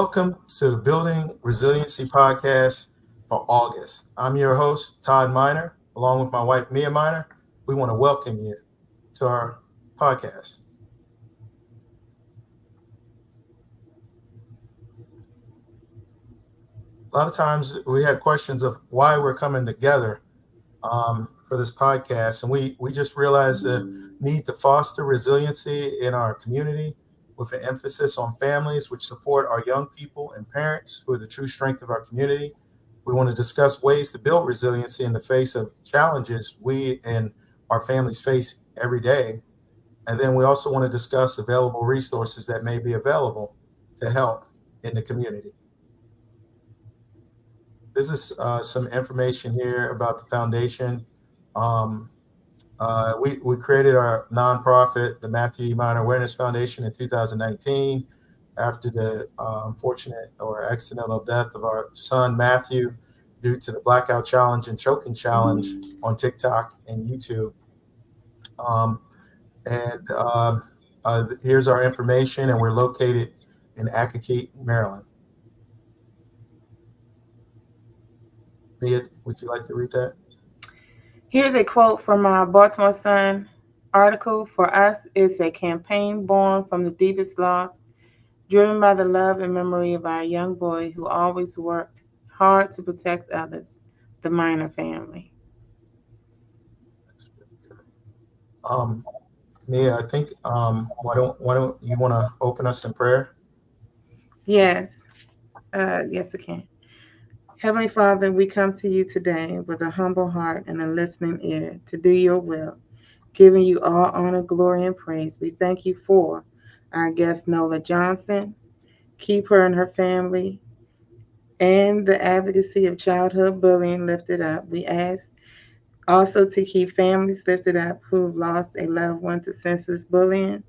Welcome to the Building Resiliency podcast for August. I'm your host, Todd Miner, along with my wife, Mia Miner. We want to welcome you to our podcast. A lot of times we had questions of why we're coming together for this podcast, and we just realized the need to foster resiliency in our community with an emphasis on families which support our young people and parents who are the true strength of our community. We want to discuss ways to build resiliency in the face of challenges we and our families face every day. And then we also want to discuss available resources that may be available to help in the community. This is some information here about the foundation. Um, we created our nonprofit, the Matthew E. Minor Awareness Foundation, in 2019 after the unfortunate or accidental death of our son, Matthew, due to the blackout challenge and choking challenge on TikTok and YouTube. Here's our information, and we're located in Akakeet, Maryland. Mia, would you like to read that? Here's a quote from our Baltimore Sun article. For us, it's a campaign born from the deepest loss, driven by the love and memory of our young boy who always worked hard to protect others, the Minor family. Mia, I think why don't you want to open us in prayer? Yes, yes, I can. Heavenly Father, we come to you today with a humble heart and a listening ear to do your will, giving you all honor, glory, and praise. We thank you for our guest, Nola Johnson. Keep her and her family and the advocacy of childhood bullying lifted up. We ask also to keep families lifted up who've lost a loved one to senseless bullying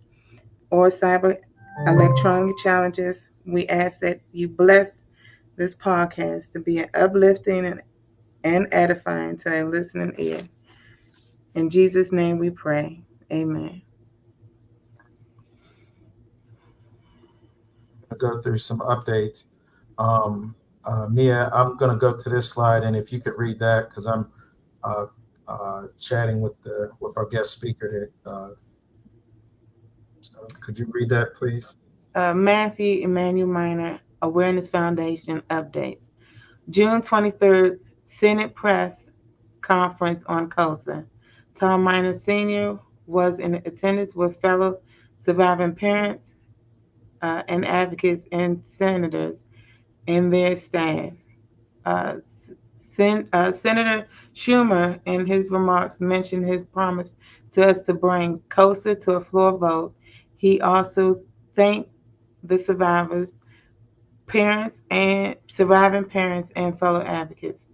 or cyber electronic challenges. We ask that you bless this podcast to be an uplifting and edifying to a listening ear. In Jesus' name we pray. Amen. Go through some updates. Mia, I'm going to go to this slide, and if you could read that, because I'm chatting with our guest speaker. So could you read that, please? Matthew Emmanuel Minor Awareness Foundation updates. June 23rd, Senate Press Conference on COSA. Tom Minor Sr. was in attendance with fellow surviving parents and advocates and senators and their staff. Senator Schumer, in his remarks, mentioned his promise to us to bring COSA to a floor vote. He also thanked the surviving parents and fellow advocates.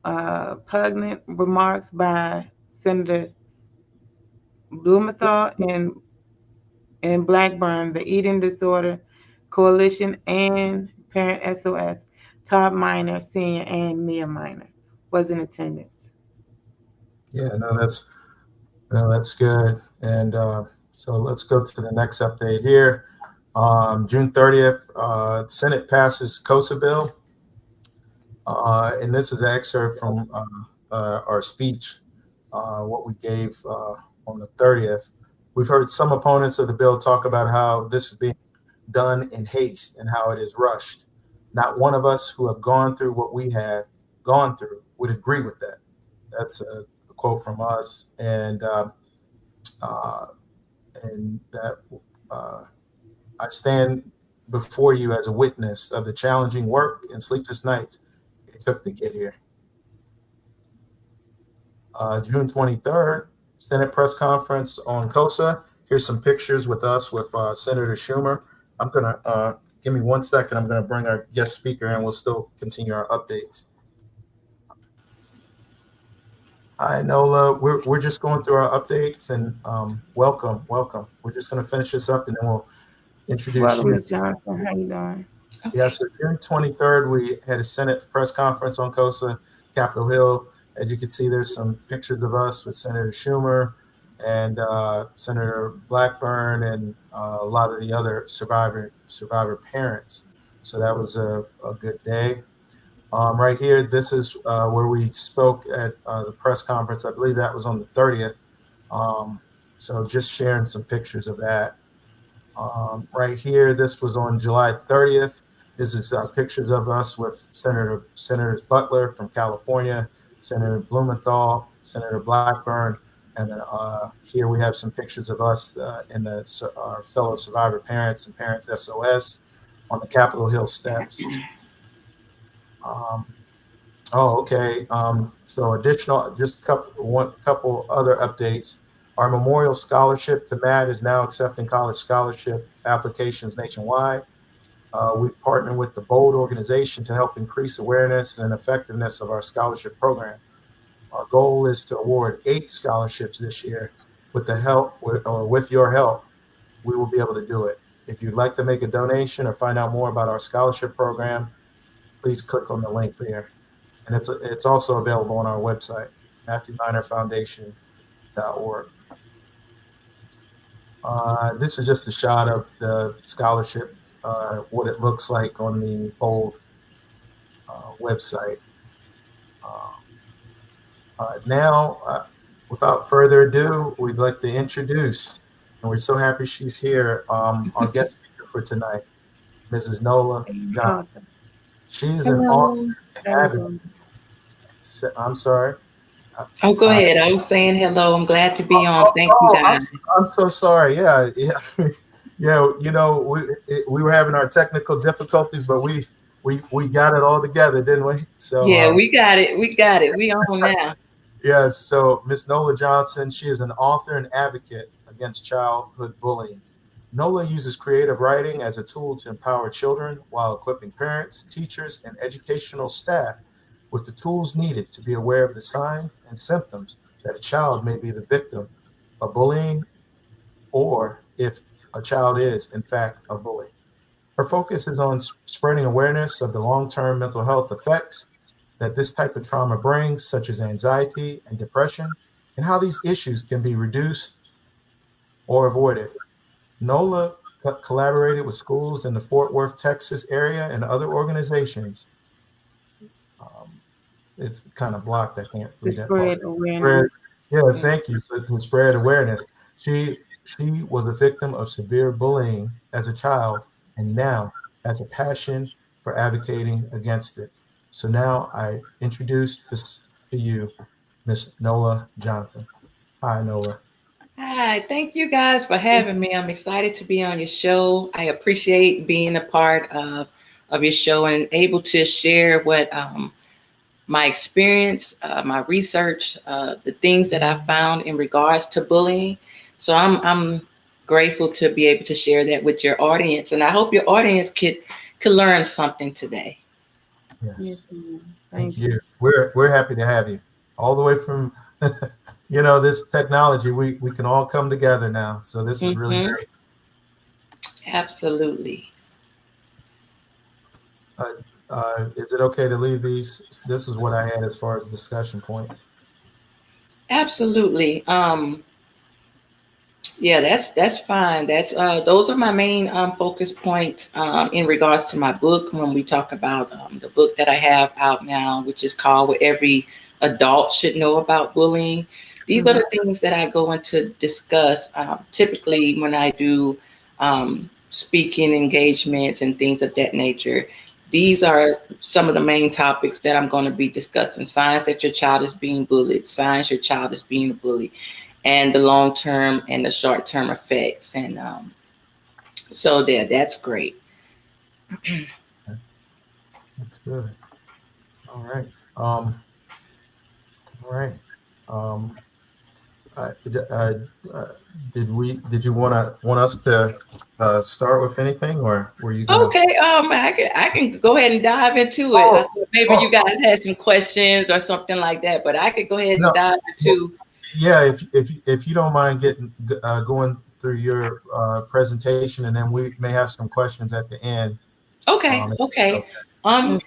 Poignant remarks by Senator Blumenthal and Blackburn, the Eating Disorder Coalition, and Parent SOS. Todd Minor Sr. and Mia Minor was in attendance. Yeah, that's good. And so let's go to the next update here. June 30th, Senate passes COSA bill. And this is an excerpt from our speech, what we gave on the 30th. We've heard some opponents of the bill talk about how this is being done in haste and how it is rushed. Not one of us who have gone through what we have gone through would agree with that. That's a quote from us, and that I stand before you as a witness of the challenging work and sleepless nights it took to get here. June 23rd, Senate press conference on COSA. Here's some pictures with us with Senator Schumer. I'm going to give me 1 second. I'm going to bring our guest speaker and we'll still continue our updates. Hi, Nola. We're just going through our updates, and welcome. We're just going to finish this up, and then we'll introduce Welcome, you. Ms. Johnson. How you doing? Okay. Yeah, so June 23rd, we had a Senate press conference on COSA, Capitol Hill. As you can see, there's some pictures of us with Senator Schumer and Senator Blackburn and a lot of the other survivor parents. So that was a good day. Right here, this is where we spoke at the press conference. I believe that was on the 30th. Um, so just sharing some pictures of that. Right here, this was on July 30th. This is pictures of us with Senators Butler from California, Senator Blumenthal, Senator Blackburn, and here we have some pictures of us in our fellow survivor parents and Parents SOS on the Capitol Hill steps. Um, Oh, okay. So additional, just couple other updates. Our memorial scholarship to Matt is now accepting college scholarship applications nationwide. We partner with the BOLD organization to help increase awareness and effectiveness of our scholarship program. Our goal is to award 8 scholarships this year. With the help, with your help, we will be able to do it. If you'd like to make a donation or find out more about our scholarship program, please click on the link there. And it's also available on our website, MatthewMinerFoundation.org. This is just a shot of the scholarship, what it looks like on the old website. Now, without further ado, we'd like to introduce, and we're so happy she's here, our guest speaker for tonight, Mrs. Nola Johnson. Awesome. She is an author Hello. and How you advocate. doing? I'm sorry. Oh, go ahead. I was saying hello. I'm glad to be on. Thank you, guys. I'm so sorry. Yeah, yeah, yeah. You know, we were having our technical difficulties, but we got it all together, didn't we? So Yeah, we got it. We got it. We on now. yeah. So Miss Nola Johnson, she is an author and advocate against childhood bullying. Nola uses creative writing as a tool to empower children while equipping parents, teachers, and educational staff with the tools needed to be aware of the signs and symptoms that a child may be the victim of bullying or if a child is, in fact, a bully. Her focus is on spreading awareness of the long term mental health effects that this type of trauma brings, such as anxiety and depression, and how these issues can be reduced or avoided. NOLA collaborated with schools in the Fort Worth, Texas area and other organizations. Um, it's kind of blocked. I can't To read that part. spread awareness. Yeah, thank you. So to spread awareness. She was a victim of severe bullying as a child and now has a passion for advocating against it. So now I introduce to you Miss Nola Johnson. Hi, Nola. Hi. Thank you guys for having me. I'm excited to be on your show. I appreciate being a part of your show and able to share what my experience, my research, the things that I found in regards to bullying. So I'm grateful to be able to share that with your audience, and I hope your audience could learn something today. Yes, Yes, ma'am. thank Thank you. you. We're happy to have you all the way from this technology. We can all come together now. So this is really Hmm. great. Absolutely. Uh, is it okay to leave these? This is what I had as far as discussion points. Absolutely. Yeah, that's fine. That's those are my main focus points in regards to my book when we talk about the book that I have out now, which is called What Every Adult Should Know About Bullying. These are Mhm. the things that I go into discuss typically when I do speaking engagements and things of that nature. These are some of the main topics that I'm going to be discussing. Signs that your child is being bullied, signs your child is being bullied, and the long term and the short term effects. And so there, that's great. That's good. All right. All right. Um, uh, uh, uh, did you want us to start with anything, or were you gonna? Okay, I can go ahead and dive into it. I Oh, thought maybe oh you guys had some questions or something like that, but I could go ahead no. and dive Well, into. yeah, if you don't mind getting going through your presentation, and then we may have some questions at the end. Okay, If that's okay. okay. Um, Okay.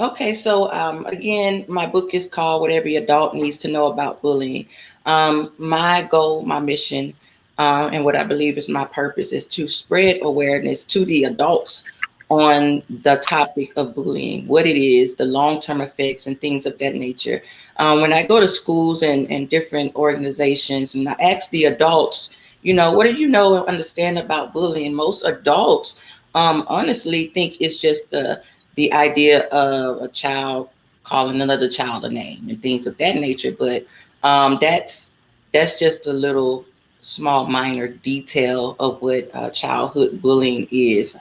Okay, so again, my book is called What Every Adult Needs to Know About Bullying. My goal, my mission, and what I believe is my purpose is to spread awareness to the adults on the topic of bullying, what it is, the long-term effects, and things of that nature. When I go to schools and different organizations, and I ask the adults, what do you know and understand about bullying? Most adults, honestly, think it's just the idea of a child calling another child a name and things of that nature. But that's just a little small minor detail of what childhood bullying is.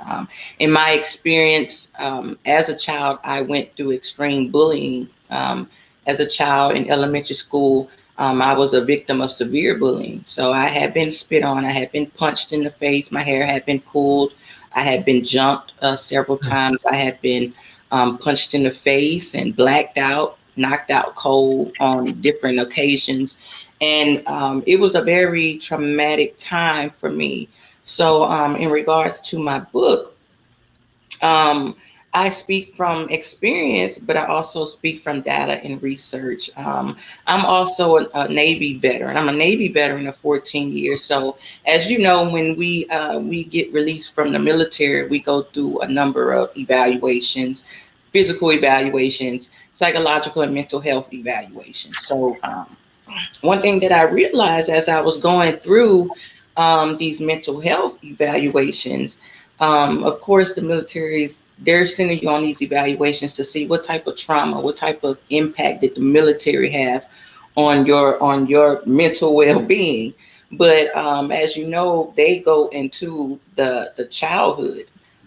In my experience, as a child, I went through extreme bullying. As a child in elementary school, I was a victim of severe bullying. So I had been spit on, I had been punched in the face, my hair had been pulled, I had been jumped several times, I had been punched in the face and blacked out, knocked out cold on different occasions. And it was a very traumatic time for me. So, in regards to my book, um, I speak from experience, but I also speak from data and research. I'm also a Navy veteran. I'm a Navy veteran of 14 years. So, as you know, when we get released from the military, we go through a number of evaluations, physical evaluations, psychological and mental health evaluations. So, one thing that I realized as I was going through these mental health evaluations, of course, the military's they're sending you on these evaluations to see what type of trauma, what type of impact did the military have on your mental well-being. But as you know, they go into the childhood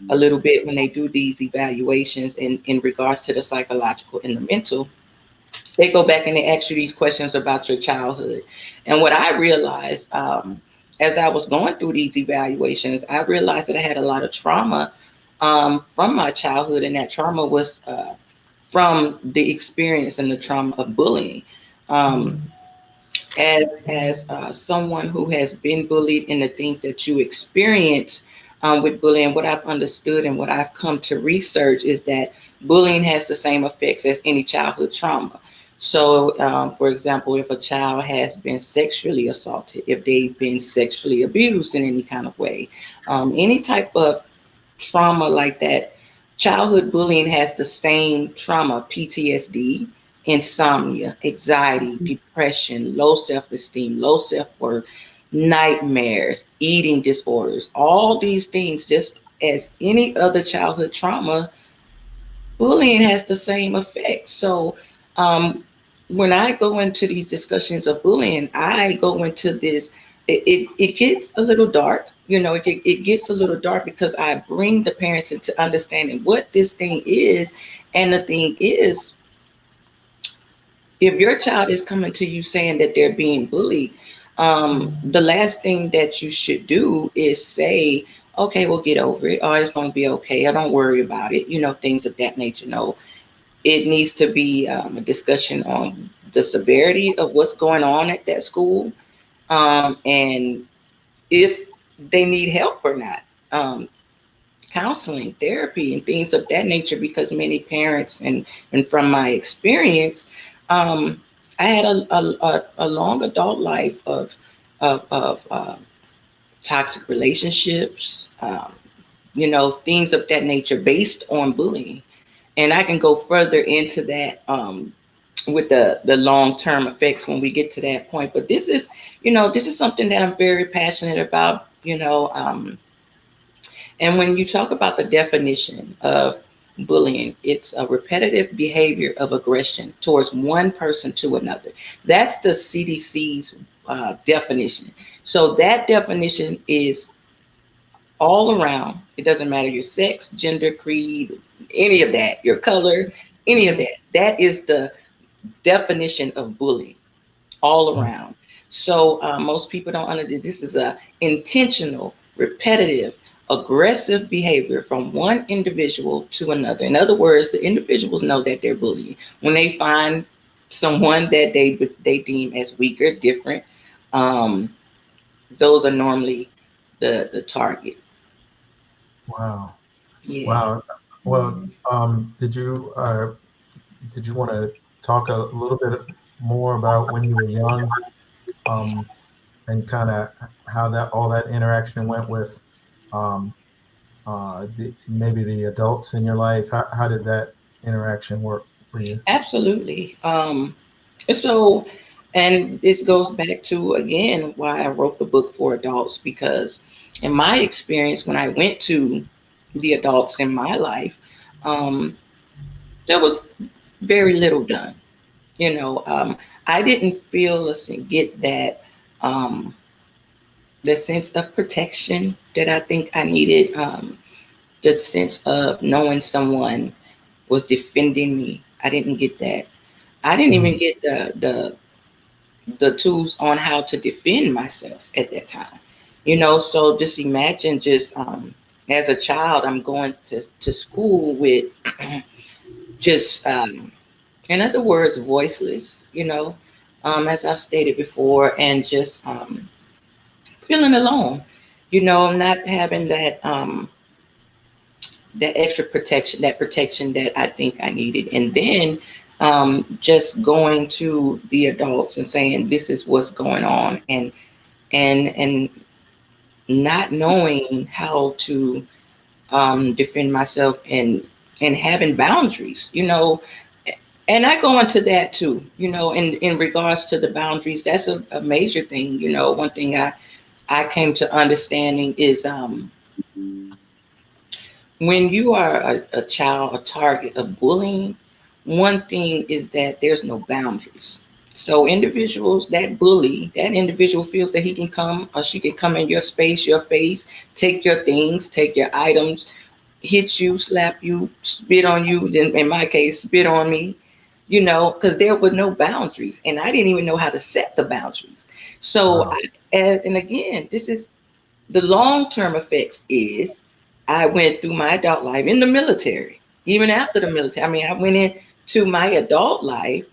a little bit when they do these evaluations in regards to the psychological and the mental. They go back and they ask you these questions about your childhood. And what I realized as I was going through these evaluations, I realized that I had a lot of trauma from my childhood, and that trauma was from the experience and the trauma of bullying. Um, as someone who has been bullied and the things that you experience with bullying, what I've understood and what I've come to research is that bullying has the same effects as any childhood trauma. So, for example, if a child has been sexually assaulted, if they've been sexually abused in any kind of way, any type of trauma like that, childhood bullying has the same trauma: PTSD, insomnia, anxiety, depression, low self esteem, low self worth, nightmares, eating disorders, all these things, just as any other childhood trauma, bullying has the same effect. So, when I go into these discussions of bullying, I go into this, it gets a little dark. It gets a little dark because I bring the parents into understanding what this thing is. And the thing is, if your child is coming to you saying that they're being bullied, the last thing that you should do is say, okay, we'll get over it, or it's going to be okay, or don't worry about it, things of that nature. No, it needs to be a discussion on the severity of what's going on at that school, and if they need help or not. Counseling, therapy, and things of that nature, because many parents, and from my experience, um, I had a long adult life of toxic relationships, things of that nature based on bullying. And I can go further into that with the long term effects when we get to that point. But this is something that I'm very passionate about. And when you talk about the definition of bullying, it's a repetitive behavior of aggression towards one person to another. That's the CDC's definition. So that definition is all around. It doesn't matter your sex, gender, creed, any of that, your color, any of that. That is the definition of bullying all around. So most people don't understand this is a intentional, repetitive, aggressive behavior from one individual to another. In other words, the individuals know that they're bullying when they find someone that they deem as weaker, different. Um, those are normally the target. Wow. Yeah. Wow. Well, did you want to talk a little bit more about when you were young, um, and kind of how that all that interaction went with, um, maybe the adults in your life? How did that interaction work for you? Absolutely. So, and this goes back to again why I wrote the book for adults, because in my experience, when I went to the adults in my life, um, there was very little done. You know, I didn't feel get that um, the sense of protection that I think I needed, the sense of knowing someone was defending me. I didn't get that. I didn't even Mm. get the tools on how to defend myself at that time. You know, so just imagine just as a child, I'm going to school with just in other words, voiceless, you know, as I've stated before, and just feeling alone, you know, not having that extra protection, that protection that I think I needed. And then just going to the adults and saying, this is what's going on, and not knowing how to defend myself, and having boundaries, you know. And I go into that too, you know, in regards to the boundaries, that's a major thing. You know, one thing I came to understanding is when you are a child, a target of bullying, one thing is that there's no boundaries. So individuals that bully, that individual feels that he can come or she can come in your space, your face, take your things, take your items, hit you, slap you, spit on you, then in my case, spit on me, you know, because there were no boundaries. And I didn't even know how to set the boundaries. So, Wow. and again, this is the long-term effects is I went through my adult life in the military, even after the military. I mean, I went into my adult life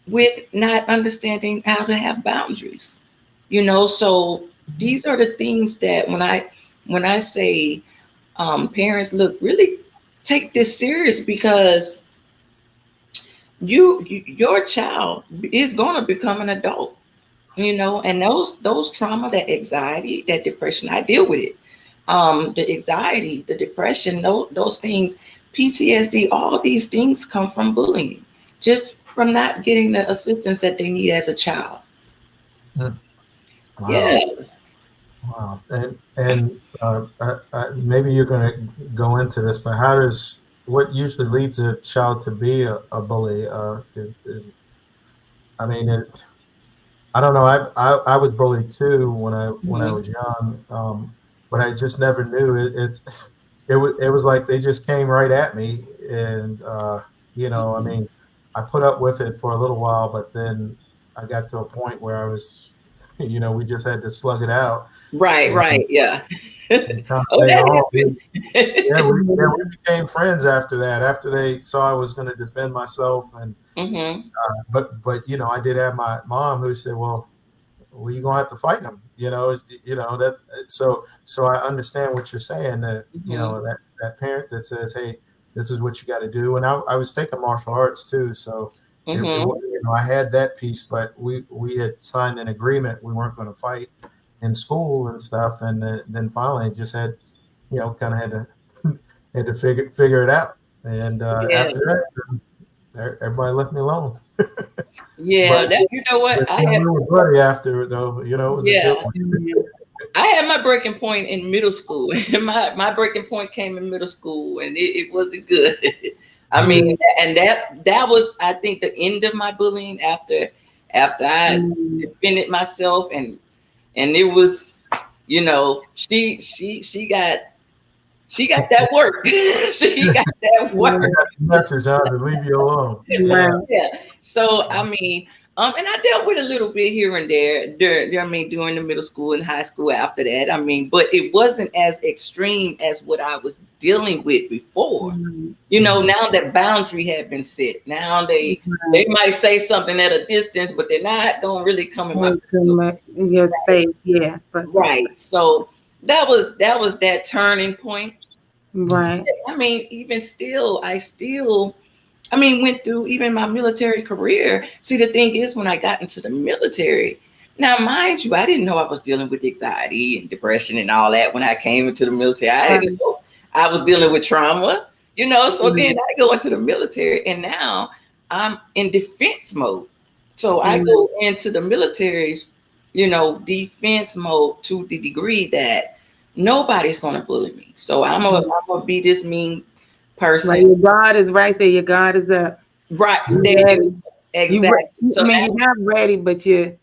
with not understanding how to have boundaries. You know, so these are the things that when I say parents, look, really take this serious, because your child is going to become an adult, you know, and those trauma, that anxiety, that depression, I deal with it. The anxiety, the depression, those things, PTSD, all these things come from bullying, just from not getting the assistance that they need as a child. Mm. Wow. Yeah. Wow. And maybe you're going to go into this, but what usually leads a child to be a bully? I mean, I don't know. I was bullied too when I Mhm. was young, but I just never knew it was like they just came right at me, and I Mhm. mean, I put up with it for a little while, but then I got to a point where I was, we just had to slug it out, Right, and, right, yeah. and kind of Oh, later that on, yeah, happened. we became friends after that. After they saw I was going to defend myself, and Hmm. but I did have my mom who said, well, you're gonna have to fight them. That. So I understand what you're saying. That Hmm. that parent that says, "Hey, this is what you got to do." And I was taking martial arts too, so Hmm. I had that piece, but we had signed an agreement we weren't going to fight in school and stuff, and then finally just had kind of had to had to figure it out. And Yeah, after that, everybody left me alone. yeah. But That, you know what? I we had, were buddy after, though. It was a good yeah. one. I had my breaking point in middle school. My breaking point came in middle school, and it wasn't good. I Yeah. mean, and that was, I think, the end of my bullying, after I defended myself, and it was, you know, she got that work. She got that I work. got the message, huh, to leave you alone. Yeah. Right. Yeah. So I mean, and I dealt with a little bit here and there during the middle school and high school after that. I mean, but it wasn't as extreme as what I was dealing with before. You know, Mhm. now that boundary had been set. Now they might say something at a distance, but they're not gonna really come in my personal space. Your space, yeah, personal space. Right. So that was that turning point. Right. I mean, even still, I mean, went through even my military career. See, the thing is, when I got into the military, now, mind you, I didn't know I was dealing with anxiety and depression and all that when I came into the military. I didn't Right. know. I was dealing with trauma, so Mhm. then I go into the military and now I'm in defense mode. So I Mhm. go into the military, defense mode to the degree that nobody's going to bully me. So I'm gonna be this mean Right, person. your God is right there. Your God is up. Right. You There you ready? go. Exactly. I So mean, now you're not ready, but you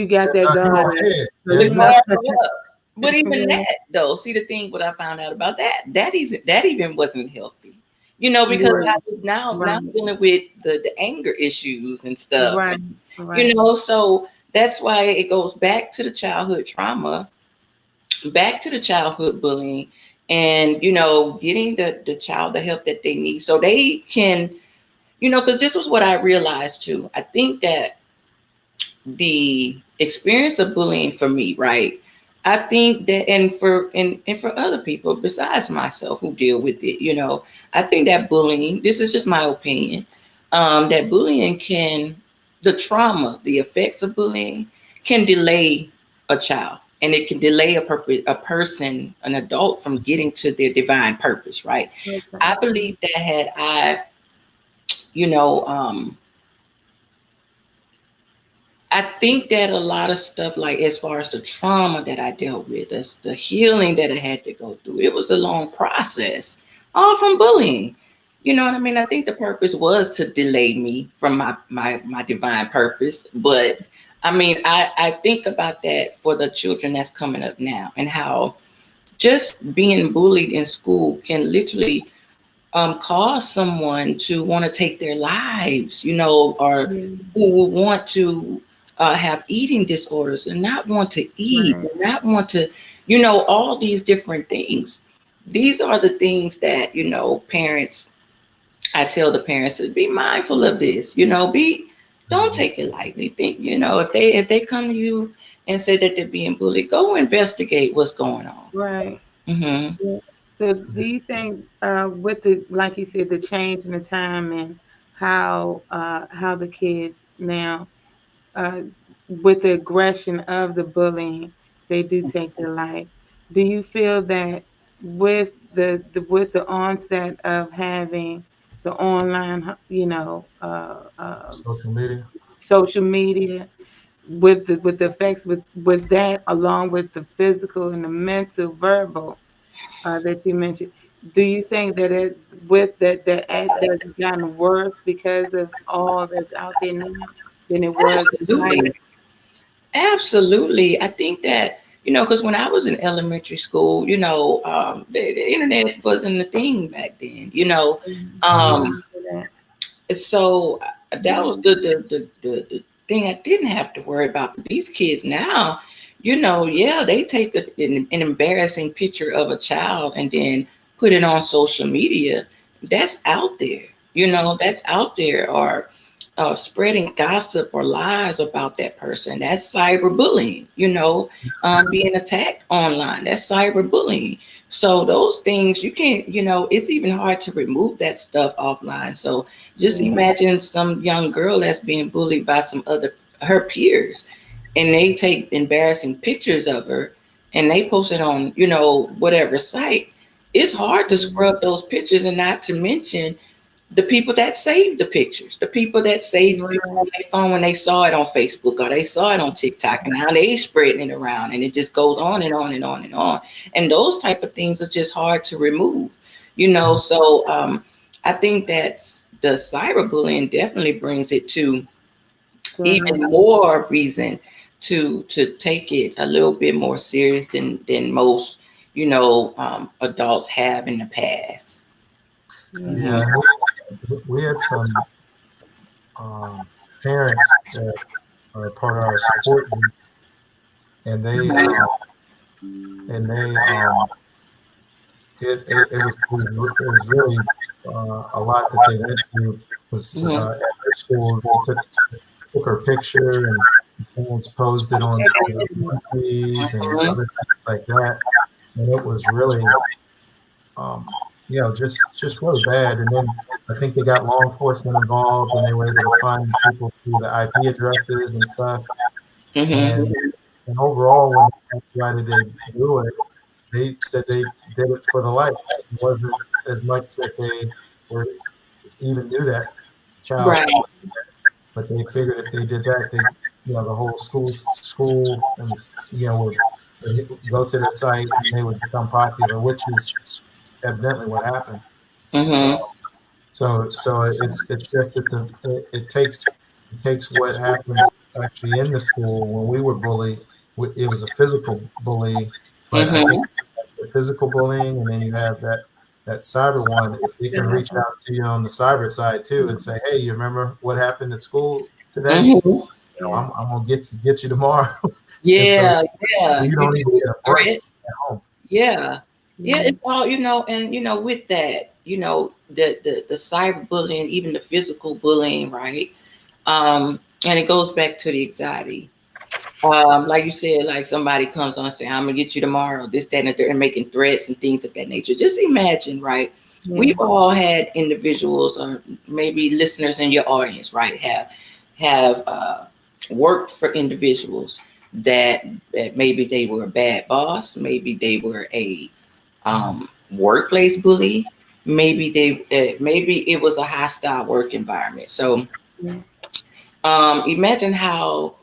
got that You God go up. ahead. So Yeah, the you you know. guard go up. But even that though, see the thing what I found out about that even wasn't healthy. Because Right, I was now right, dealing with the anger issues and stuff. right, right. So that's why it goes back to the childhood trauma, back to the childhood bullying, and getting the child the help that they need so they can, because this was what I realized too. I think that the experience of bullying for me, right? I think that, and for other people besides myself who deal with it, I think that bullying. This is just my opinion. That bullying the trauma, the effects of bullying, can delay a child, and it can delay a person, an adult, from getting to their divine purpose. Right? Okay. I believe that had I, you know, I think that a lot of stuff, like as far as the trauma that I dealt with, as the healing that I had to go through, it was a long process, all from bullying. You know what I mean? I think the purpose was to delay me from my divine purpose. But I mean, I think about that for the children that's coming up now, and how just being bullied in school can literally cause someone to want to take their lives, or Mm, who will want to have eating disorders and not want to eat right, and not want to, all these different things. These are the things that, parents, I tell the parents to be mindful of this, don't Mhm. take it lightly. Think, if they come to you and say that they're being bullied, go investigate what's going on. right. Hmm. Yeah. So, do you think, with like you said, the change in the time and how the kids now, uh, with the aggression of the bullying, they do take their life. Do you feel that with the onset of having the online, Social media. social media, with the effects with that, along with the physical and the mental, verbal, that you mentioned, do you think that with that's gotten worse because of all that's out there now than it was prior? Absolutely. Absolutely. I think that, because when I was in elementary school, the internet wasn't a thing back then, Mhm. Um, After that. so that was the thing I didn't have to worry about. But these kids now, yeah, they take an embarrassing picture of a child and then put it on social media. That's out there, that's out there, or spreading gossip or lies about that person. That's cyberbullying, being attacked online. That's cyberbullying. So those things you can't, it's even hard to remove that stuff offline. So just Yeah. imagine some young girl that's being bullied by her peers, and they take embarrassing pictures of her and they post it on, whatever site. It's hard to Mhm. scrub those pictures, and not to mention the people that saved the pictures, the people that saved the picture Right. on their phone when they saw it on Facebook or they saw it on TikTok, and now they spreading it around, and it just goes on and on and on and on. And those type of things are just hard to remove, So I think that's the cyberbullying definitely brings it to To even another. more reason to take it a little bit more serious than most, adults have in the past. Yeah. Yeah, Hmm. and we had some um, parents that are part of our support group, and it was really a lot that they went through. Was Hmm. at their school they took her picture and parents posed it on monthlies and other things like that, and it was really um, just really bad. And then I think they got law enforcement involved, and they were able to find people through the IP addresses and stuff. Hmm. And overall, when they asked why did they do it, they said they did it for the likes. It wasn't as much that they were even knew that child, Right. but they figured if they did that, they, the whole school, and would go to the site and they would become popular, which is evidently what happened. Uh, Mm-hmm. so it takes what happens actually in the school. When we were bullied, it was a physical bully, but I think Mm-hmm. the physical bullying, and then you have that cyber one. If they can reach out to you on the cyber side too and say, "Hey, you remember what happened at school today? Mm-hmm. Yeah. I'm gonna get you tomorrow," and so Yeah, yeah. you You don't even do get a break threat. at home. Yeah. Yeah, Yeah. it's all, and with that, the cyberbullying, even the physical bullying, right? And it goes back to the anxiety. Like you said, like somebody comes on and say, I'm gonna get you tomorrow, this, that, and the third, and making threats and things of that nature. Just imagine, right? Yeah. We've all had individuals, or maybe listeners in your audience, right, have worked for individuals that maybe they were a bad boss, maybe they were a workplace bully, maybe it was a hostile work environment. So Yeah. imagine how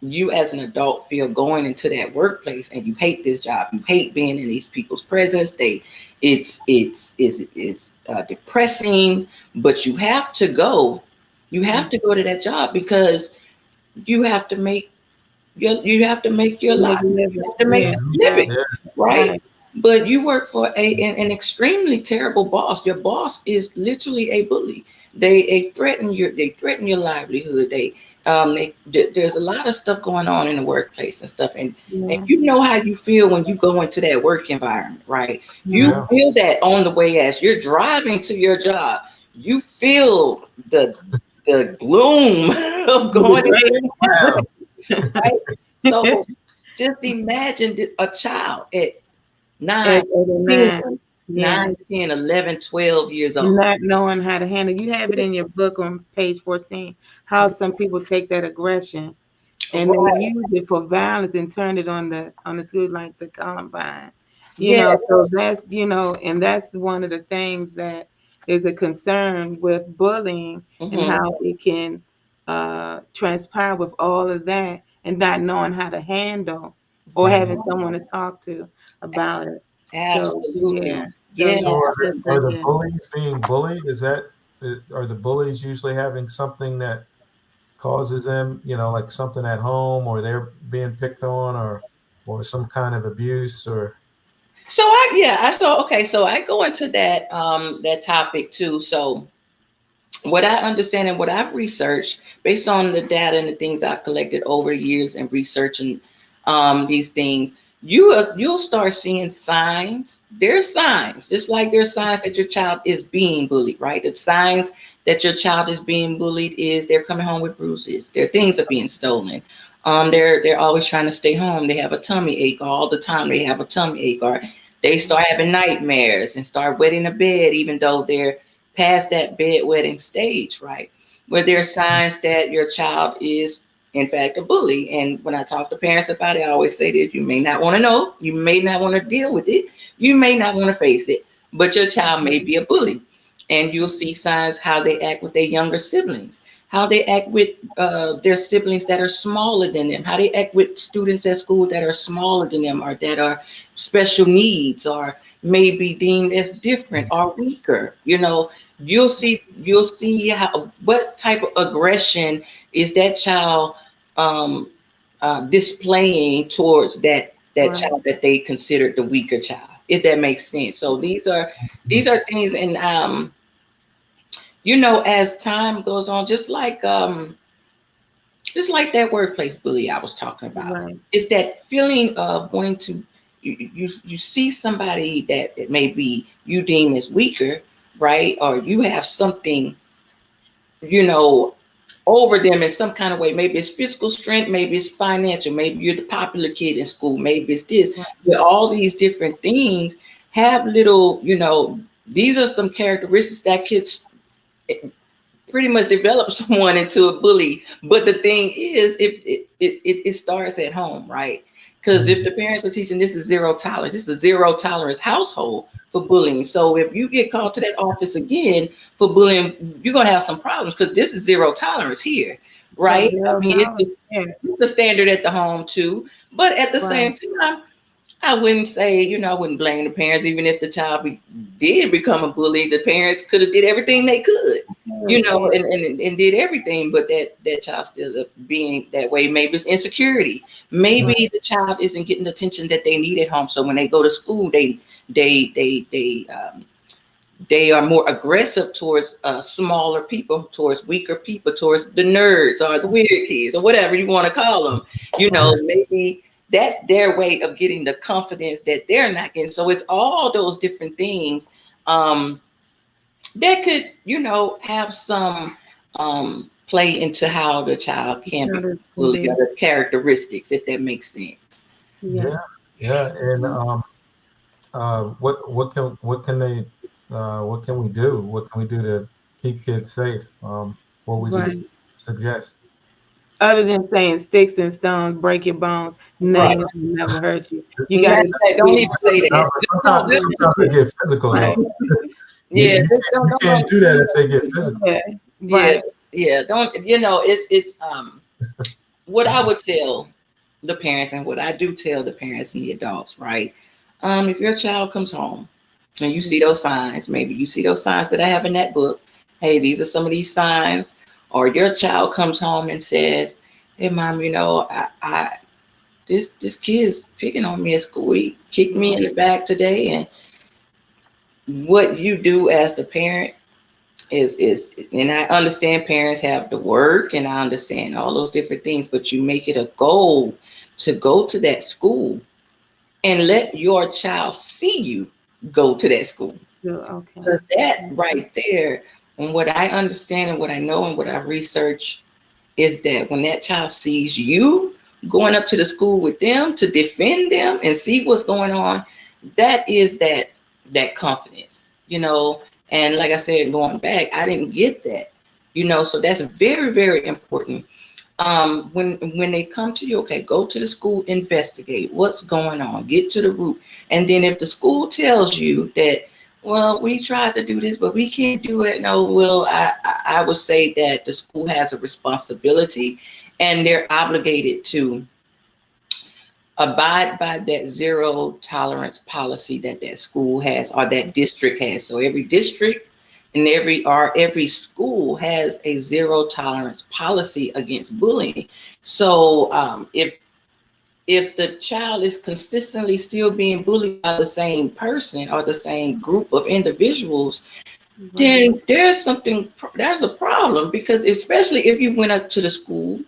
you as an adult feel going into that workplace, and you hate this job, you hate being in these people's presence. It's depressing, but you have to go to that job because you have to make your To make life, a you living. have to make Yeah. a Mhm. living, Right. Yeah, right? Right. But you work for an extremely terrible boss. Your boss is literally a bully. They threaten your livelihood. There's a lot of stuff going on in the workplace and stuff, and Yeah. you know how you feel when you go into that work environment, right? You Right. yeah, feel that on the way as you're driving to your job. You feel the gloom of The going into great. that yeah. workplace, right? So just imagine a child at At 9, 10, nine. Yeah. 9, 10, 11, 12 years old. Not knowing how to handle. You have it in your book on page 14, how some people take that aggression and they Right. use it for violence and turn it on the school like the Columbine. So Yes. that's and that's one of the things that is a concern with bullying and Hmm. how it can transpire with all of that and not knowing how to handle or Mhm. having someone to talk to about it. So yeah. Absolutely. So Yeah. So yeah, are the yeah. bullies being bullied? Are the bullies usually having something that causes them, like something at home, or they're being picked on, or some kind of abuse, or So I go into that topic too. So what I understand and what I've researched based on the data and the things I've collected over years and researching these things, you'll start seeing signs. There's signs, just like there's signs that your child is being bullied, right? The signs that your child is being bullied is they're coming home with bruises. Their things are being stolen. They're always trying to stay home. They have a tummy ache all the time. They have a tummy ache, or they start having nightmares and start wetting the bed, even though they're past that bedwetting stage, right? Where there are signs that your child is, in fact, a bully. And when I talk to parents about it, I always say that you may not want to know, you may not want to deal with it, you may not want to face it, but your child may be a bully. And you'll see signs how they act with their younger siblings, how they act with their siblings that are smaller than them, how they act with students at school that are smaller than them, or that are special needs, or may be deemed as different or weaker. You'll see how, what type of aggression is that child um, displaying towards that Right. child that they considered the weaker child, if that makes sense. So these are things, and as time goes on, just like that workplace bully I was talking about. Right. It's that feeling of wanting to, you see somebody that maybe you deem as weaker, right? Or you have something, you know, over them in some kind of way. Maybe it's physical strength, maybe it's financial, maybe you're the popular kid in school, maybe it's this. Right. But all these different things have little, these are some characteristics that kids pretty much develop someone into a bully. But the thing is, it starts at home, right? Because if the parents are teaching this is zero tolerance, this is a zero tolerance household for bullying. So if you get called to that office again for bullying, you're gonna have some problems because this is zero tolerance here, right? I Zero mean, tolerance. Yeah. it's the standard at the home too. But at the Right. same time, I wouldn't say, I wouldn't blame the parents, even if the child did become a bully. The parents could have did everything they could, Yeah. and did everything, but that child still being that way. Maybe it's insecurity. Maybe the child isn't getting the attention that they need at home. So when they go to school, they are more aggressive towards smaller people, towards weaker people, towards the nerds or the weird kids or whatever you want to call them. Maybe that's their way of getting the confidence that they're not getting. So it's all those different things that could, have some play into how the child can be bullied, or the characteristics, if that makes sense. Yeah, yeah, and what can they what can we do? What can we do to keep kids safe? What would you suggest? Other than saying sticks and stones break your bones, Right. nothing will never hurt you. You Yeah, got to don't even say that. Sometimes they get physical Right. though. Yeah, you can't do that if they get physical. Yeah. Don't it's what I would tell the parents, and what I do tell the parents and the adults, right? If your child comes home and you see those signs, maybe you see those signs that I have in that book. Hey, these are some of these signs. Or your child comes home and says, "Hey, mom, I this kid's picking on me at school. He kicked me in the back today." And what you do as the parent is and I understand parents have to work, and I understand all those different things, but you make it a goal to go to that school and let your child see you go to that school. Okay. So that right there, and what I understand and what I know and what I research, is that when that child sees you going up to the school with them to defend them and see what's going on, that is that confidence, And like I said, going back, I didn't get that, So that's very, very important. When they come to you, okay, go to the school, investigate what's going on, get to the root. And then if the school tells you that, well, we tried to do this, but we can't do it. No, well, I would say that the school has a responsibility, and they're obligated to abide by that zero tolerance policy that school has, or that district has. So every district and every school has a zero tolerance policy against bullying. So if the child is consistently still being bullied by the same person or the same group of individuals, then there's a problem, because especially if you went up to the school,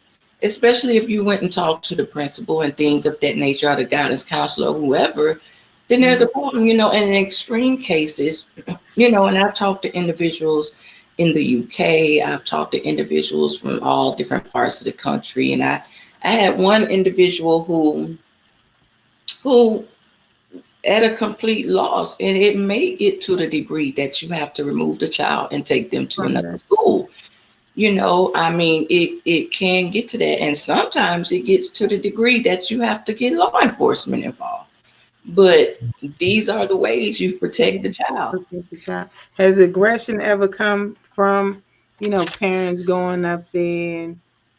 especially if you went and talked to the principal and things of that nature, or the guidance counselor or whoever, then there's a problem, and in extreme cases, and I've talked to individuals in the UK, I've talked to individuals from all different parts of the country, and I had one individual who at a complete loss, and it may get to the degree that you have to remove the child and take them to another school. I mean, it can get to that, and sometimes it gets to the degree that you have to get law enforcement involved. But these are the ways you protect the child. Has aggression ever come from, parents going up there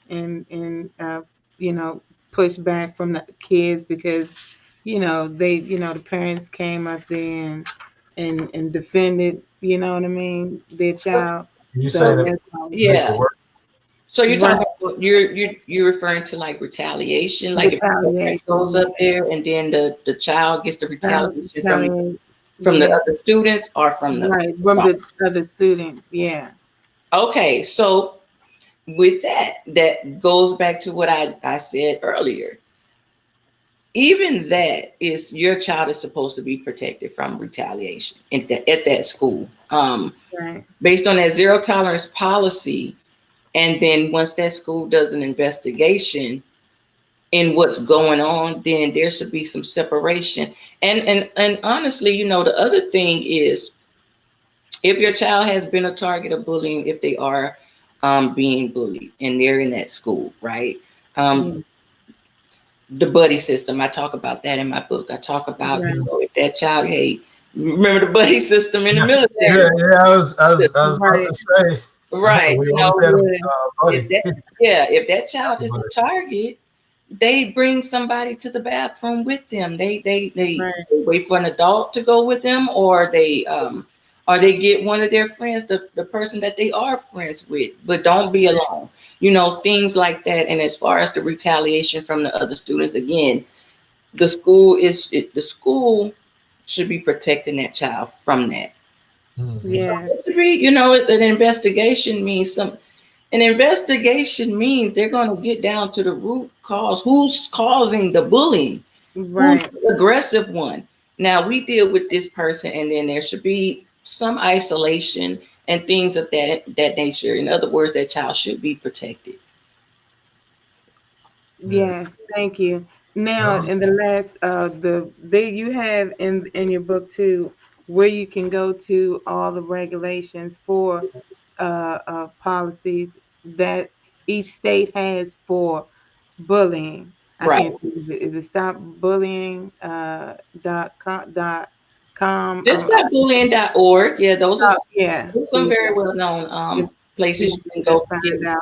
and push back from the kids because, the parents came up there and defended, what I mean, their child. You saying that? Yeah. So you're talking about, you're referring to like retaliation, like if the parent goes up there and then the child gets the retaliation from the other students or from the other student. Yeah. Okay, so with that goes back to what I said earlier. Even that is, your child is supposed to be protected from retaliation at that school, based on that zero tolerance policy. And then once that school does an investigation in what's going on, then there should be some separation. And honestly, the other thing is, if your child has been a target of bullying, if they are being bullied and they're in that school, right? the buddy system. I talk about that in my book. I talk about, Right. if that child, hey, remember the buddy system in the Yeah, military. I was about Right. to say, Right. we always had a If buddy. that child is a target, they bring somebody to the bathroom with them. Right. They wait for an adult to go with them, or they get one of their friends, the person that they are friends with, but don't be alone. Things like that. And as far as the retaliation from the other students, again, the school should be protecting that child from that. Mhm. Yes. An investigation means some. An investigation means they're going to get down to the root cause. Who's causing the bullying? Who's Right. the aggressive one? Now we deal with this person, and then there should be some isolation and things of that nature. In other words, that child should be protected. Yeah. Yes, thank you. Now, No, in the last, you have in your book too, where you can go to all the regulations for policy that each state has for bullying. I Right. can't think of it. Is it stopbullying.com? It's not bullying.org. Yeah, Yeah, those so are you very can, well known if places people you can can go to find out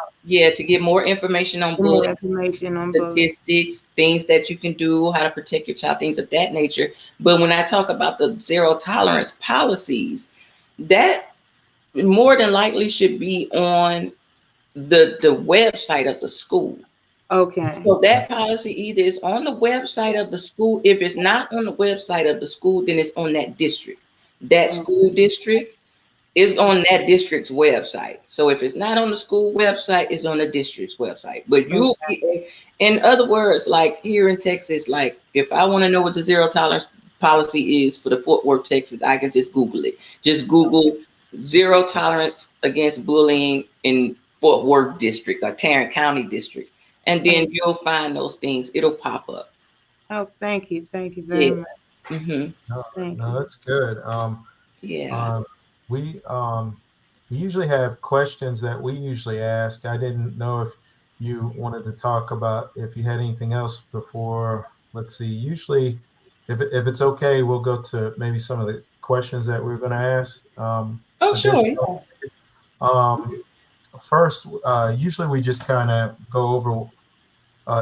to get more information on more bullying, information on bullying. statistics, things that you can do, how to protect your child, things of that nature. But when I talk about the zero tolerance policies, that more than likely should be on the website of the school. Okay. So that policy either is on the website of the school. If it's not on the website of the school, then it's on that district. That school district is on that district's website. So if it's not on the school website, it's on the district's website. But Okay. in other words, like here in Texas, like if I want to know what the zero tolerance policy is for the Fort Worth, Texas, I can just Google it. Just Google zero tolerance against bullying in Fort Worth district or Tarrant County district. And then you'll find those things. It'll pop up. Oh, thank you. Thank you very Yeah. much. Mm-hmm. no, Thank no, you. that's good. Yeah. Um, we we usually have questions that we usually ask. I didn't know if you wanted to talk about if you had anything else before. Let's see. Usually, if it's okay, we'll go to maybe some of the questions that we're going to ask. Oh, sure. Additional. Um, First, usually we just kind of go over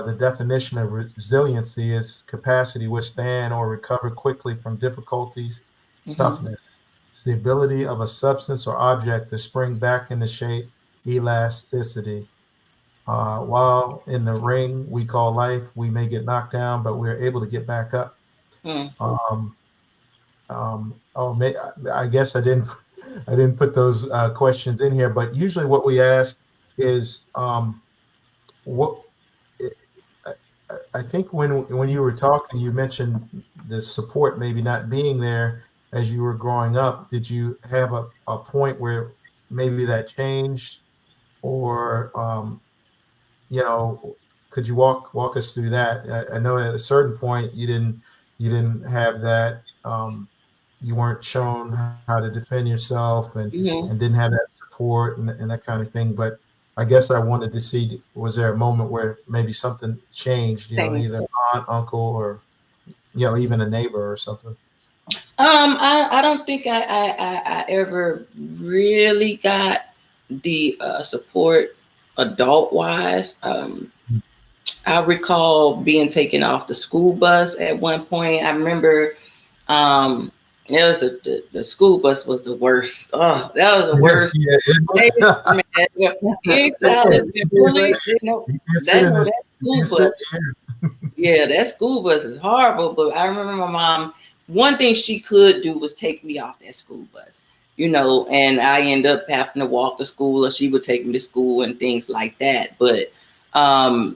the definition of resiliency is capacity to withstand or recover quickly from difficulties. Mm-hmm. Toughness. It's the ability of a substance or object to spring back into shape. Elasticity. While in the ring we call life, we may get knocked down, but we're able to get back up. Mm. Um, I guess I didn't put those questions in here, but usually what we ask is what I think when you were talking, you mentioned the support maybe not being there as you were growing up. Did you have a point where maybe that changed, or you know, could you walk us through that? I know at a certain point you didn't have that. You weren't shown how to defend yourself Mm-hmm. and didn't have that support and that kind of thing. But I guess I wanted to see, was there a moment where maybe something changed, Same. either aunt, uncle, or, even a neighbor or something? I don't think I ever really got the support adult wise. I recall being taken off the school bus at one point. I remember um, it was the school bus was the worst. Oh, that was the worst. Yeah, Hey, man, any child that's been bullied, you can't sit in this. that You school can't sit bus. here. Yeah, that school bus is horrible. But I remember my mom, one thing she could do was take me off that school bus, and I end up having to walk to school, or she would take me to school and things like that. But, for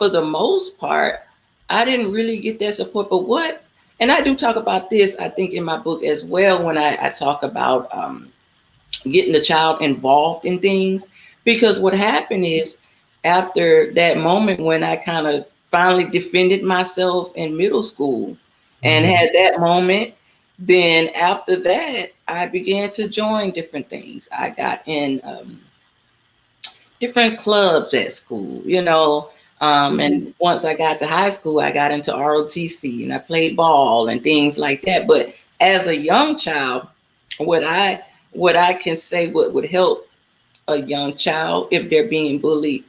the most part, I didn't really get that support. And I do talk about this, I think, in my book as well, when I talk about getting the child involved in things. Because what happened is, after that moment when I kind of finally defended myself in middle school and Mhm. had that moment, then after that, I began to join different things. I got in different clubs at school, And once I got to high school, I got into ROTC and I played ball and things like that. But as a young child, what I can say what would help a young child if they're being bullied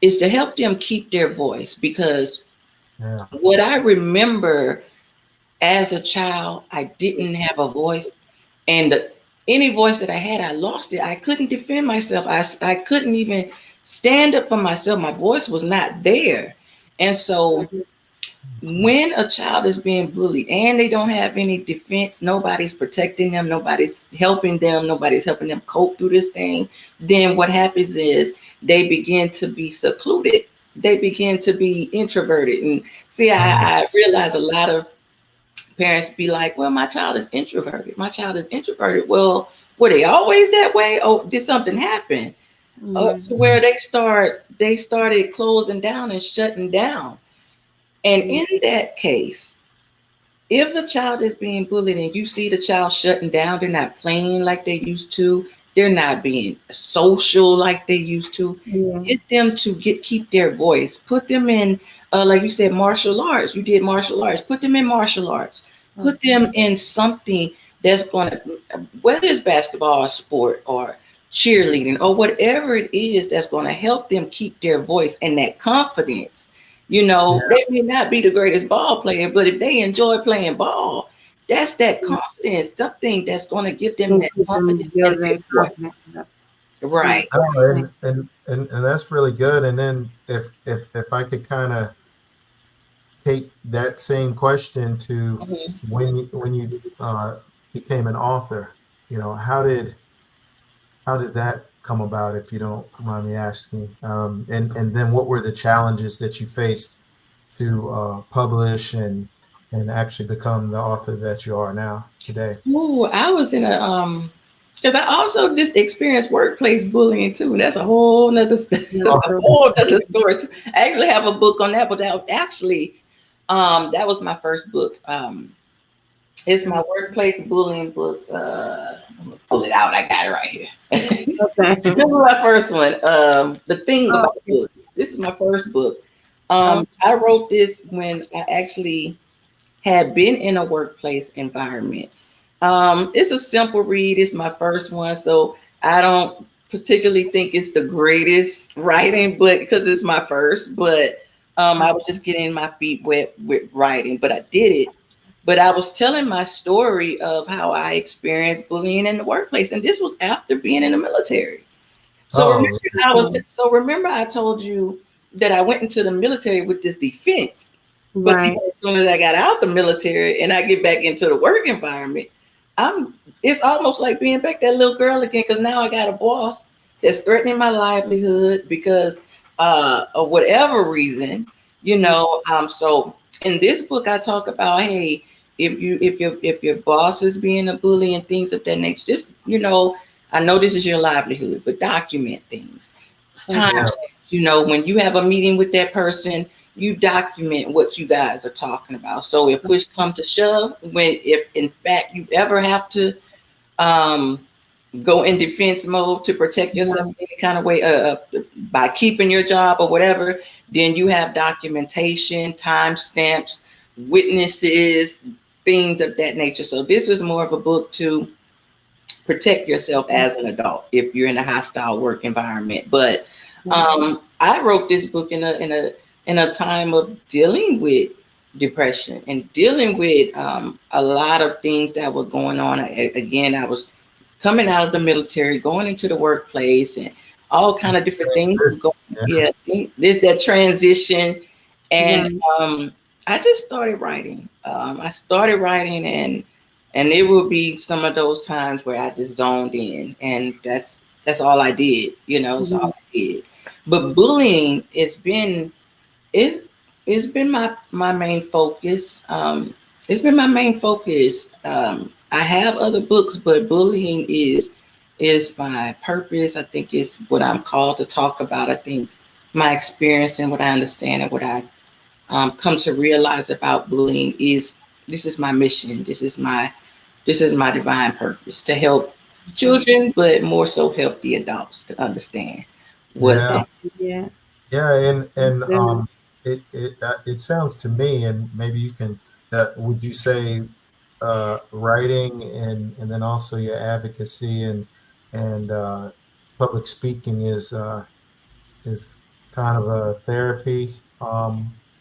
is to help them keep their voice, because Yeah. what I remember as a child, I didn't have a voice, and any voice that I had, I lost it. I couldn't defend myself. I couldn't even stand up for myself. My voice was not there. And so when a child is being bullied and they don't have any defense, nobody's protecting them, nobody's helping them, nobody's helping them cope through this thing, then what happens is they begin to be secluded. They begin to be introverted. And see, I realize a lot of parents be like, well, my child is introverted. My child is introverted. Well, were they always that way? Oh, did something happen? To where they started closing down and shutting down. And in that case, if the child is being bullied and you see the child shutting down, they're not playing like they used to, they're not being social like they used to, get them to keep their voice, put them in, like you said, martial arts. You did martial arts, put them in martial arts, put them in something that's going to, whether it's basketball or sport or cheerleading or whatever it is, that's going to help them keep their voice and that confidence. They may not be the greatest ball player, but if they enjoy playing ball, that's that confidence, something that's going to give them that confidence. Right. Oh, and that's really good. And then if I could kind of take that same question to when you became an author, how did that come about, if you don't mind me asking? And then what were the challenges that you faced to publish and actually become the author that you are now today? Ooh, I was in because I also just experienced workplace bullying too. And that's a whole nother, story too. I actually have a book on that, but that was my first book. It's my workplace bullying book. I'm gonna pull it out. I got it right here. This is my first one. The thing about books. This is my first book. I wrote this when I actually had been in a workplace environment. It's a simple read. It's my first one, so I don't particularly think it's the greatest writing, but because it's my first. But I was just getting my feet wet with writing, but I did it. But I was telling my story of how I experienced bullying in the workplace, and this was after being in the military. So remember I told you that I went into the military with this defense. But as soon as I got out the military and I get back into the work environment, it's almost like being back that little girl again, because now I got a boss that's threatening my livelihood because of whatever reason, So in this book, I talk about, hey, if your boss is being a bully and things of that nature, just I know this is your livelihood, but document things. Times, when you have a meeting with that person, you document what you guys are talking about. So if push comes to shove, if in fact you ever have to go in defense mode to protect yourself in any kind of way, by keeping your job or whatever, then you have documentation, timestamps, witnesses, things of that nature. So this is more of a book to protect yourself as an adult if you're in a hostile work environment. But I wrote this book in a time of dealing with depression and dealing with a lot of things that were going on. Again, I was coming out of the military, going into the workplace, and all kind of different things. There's that transition, and I just started writing. I started writing, and it will be some of those times where I just zoned in, and that's all I did. It's all I did. But bullying it's been my main focus. It's been my main focus. I have other books, but bullying is my purpose. I think it's what I'm called to talk about. I think my experience and what I understand and what I come to realize about bullying is this is my mission. This is my divine purpose, to help children, but more so help the adults to understand what's happening. Yeah, and Yeah. it sounds to me, and maybe you can. Would you say writing and then also your advocacy and public speaking is kind of a therapy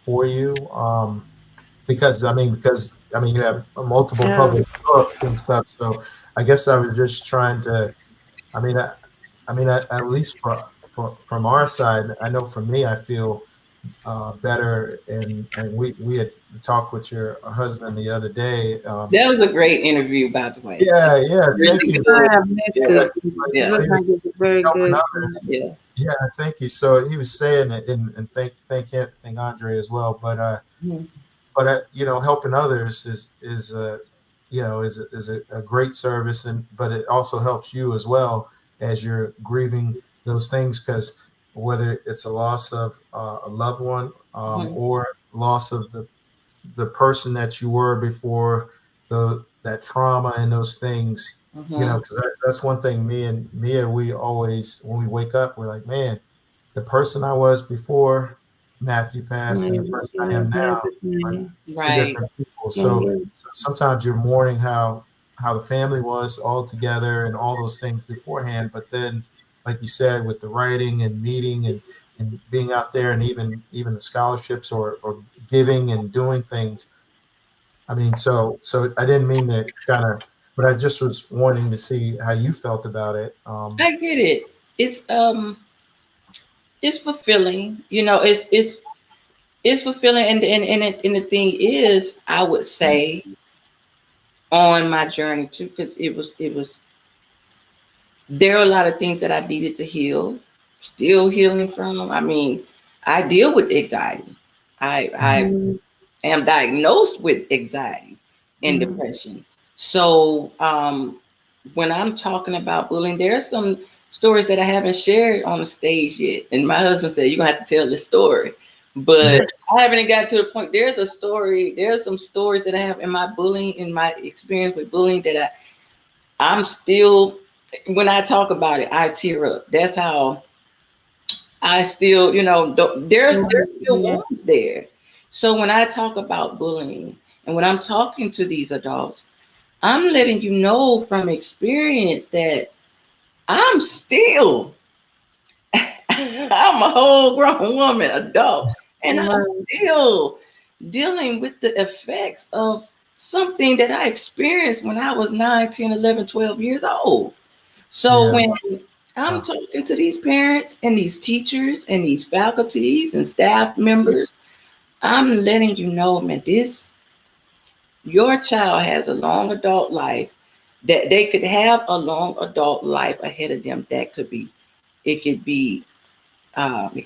for you? Because you have multiple Um, published books and stuff. So I guess I was just trying to. I mean, I, at least from our side, I know for me, I feel better. And we had talked with your husband the other day. That was a great interview, by the way. Yeah, yeah. Thank Really you. I good. have missed Yeah, Yeah, it. It yeah, he looked was like it was very helping good. others. yeah. Yeah, thank you. So he was saying it, and thank him, thank Andre as well. Mhm. But helping others is a great service, and but it also helps you as well as you're grieving those things, because whether it's a loss of a loved one, Mhm. or loss of the person that you were before, that trauma and those things, Mhm. because that's one thing. Me and Mia, we always, when we wake up, we're like, man, the person I was before Matthew passed and the Yes, person I am yes, now not the are same. two Right. different people. So, Yes, so sometimes you're mourning how the family was all together and all those things beforehand, but then, like you said, with the writing and meeting and being out there, and even the scholarships, or giving and doing things. So I didn't mean to kind of, but I just was wanting to see how you felt about it. I get it. It's fulfilling. It's fulfilling, and the thing is, I would say on my journey too, because it was there are a lot of things that I needed to heal, still healing from. I mean, I deal with anxiety. I mm-hmm. am diagnosed with anxiety and Mm-hmm. depression. So when I'm talking about bullying, there are some stories that I haven't shared on the stage yet. And my husband said, "You're gonna have to tell this story." Yeah, But I haven't got to the point. There are some stories that I have in my bullying, in my experience with bullying, that I'm still, when I talk about it, I tear up. That's how I still, there's still Yeah, wounds there. So when I talk about bullying and when I'm talking to these adults, I'm letting you know from experience that I'm still, I'm a whole grown woman, adult, and I'm right. still dealing with the effects of something that I experienced when I was 9, 10, 11, 12 years old. So yeah, when I'm wow, talking to these parents and these teachers and these faculties and staff members, I'm letting you know, man, your child has a long adult life, that they could have a long adult life ahead of them. It could be, it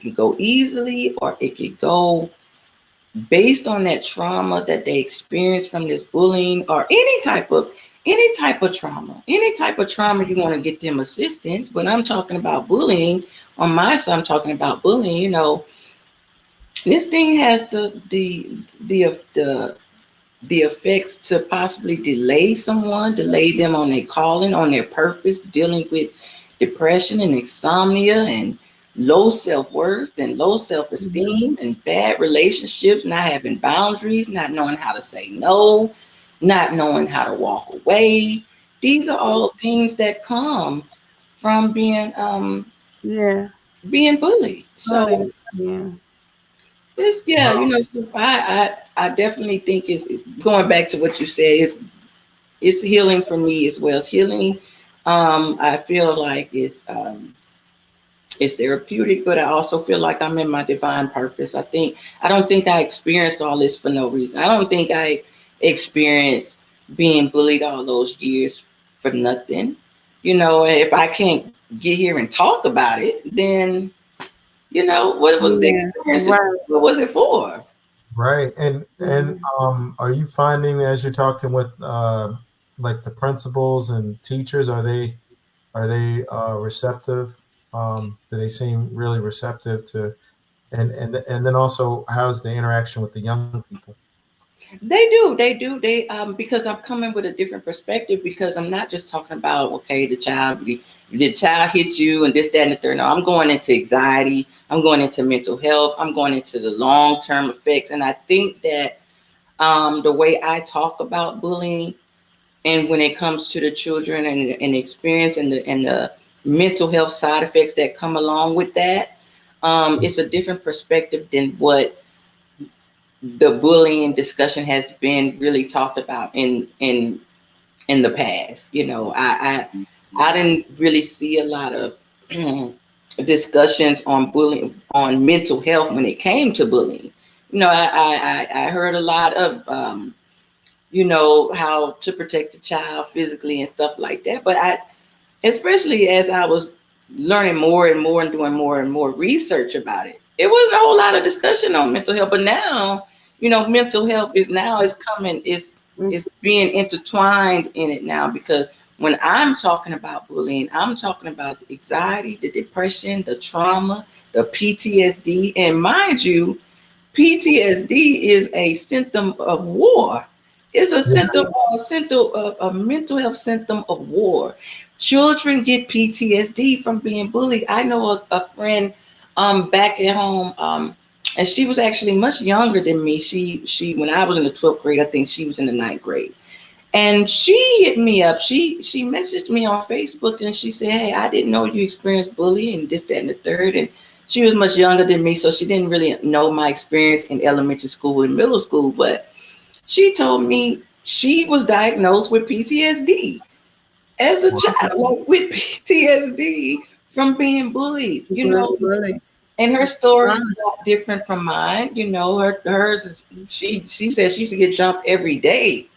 can go easily, or it could go based on that trauma that they experience from this bullying, or any type of trauma. You want to get them assistance. But I'm talking about bullying on my side. I'm talking about bullying. This thing has the effects to possibly delay them on their calling, on their purpose, dealing with depression and insomnia and low self-worth and low Mm-hmm. self-esteem and bad relationships, not having boundaries, not knowing how to say no, not knowing how to walk away. These are all things that come from Yeah, being bullied. So bullying. Yeah, it's, yeah, wow, so I definitely think it's going back to what you said. It's healing for me as well as healing. I feel like it's therapeutic, but I also feel like I'm in my divine purpose. I don't think I experienced all this for no reason. I don't think I experienced being bullied all those years for nothing. And if I can't get here and talk about it, then what was the yeah, experience? right. What was it for? right. And Yeah. are you finding, as you're talking with like the principals and teachers, are they receptive? Do they seem really receptive to, and then also, how's the interaction with the young people? They do. They do. They because I'm coming with a different perspective because I'm not just talking about okay, the child hit you and this, that, and the third. No, I'm going into anxiety. I'm going into mental health. I'm going into the long term effects. And I think that the way I talk about bullying and when it comes to the children and the experience and the mental health side effects that come along with that, it's a different perspective than what the bullying discussion has been really talked about in the past. You know, I didn't really see a lot of discussions on bullying on mental health when it came to bullying. You know, I heard a lot of you know how to protect the child physically and stuff like that, but I especially as I was learning more and more and doing more and more research about it, it wasn't a whole lot of discussion on mental health. But now, you know, mental health is coming, is being intertwined in it now because when I'm talking about bullying, I'm talking about the anxiety, the depression, the trauma, the PTSD, and mind you, PTSD is a symptom of war. It's a symptom of a mental health symptom of war. Children get PTSD from being bullied. I know a friend back at home, and she was actually much younger than me. She when I was in the 12th grade, I think she was in the ninth grade. And she hit me up. She messaged me on Facebook and she said, "Hey, I didn't know you experienced bullying and this, that, and the third." And she was much younger than me, so she didn't really know my experience in elementary school and middle school. But she told me she was diagnosed with PTSD as a child, like with PTSD from being bullied, you know. Really. And her story is a lot different from mine. You know, hers is she said she used to get jumped every day.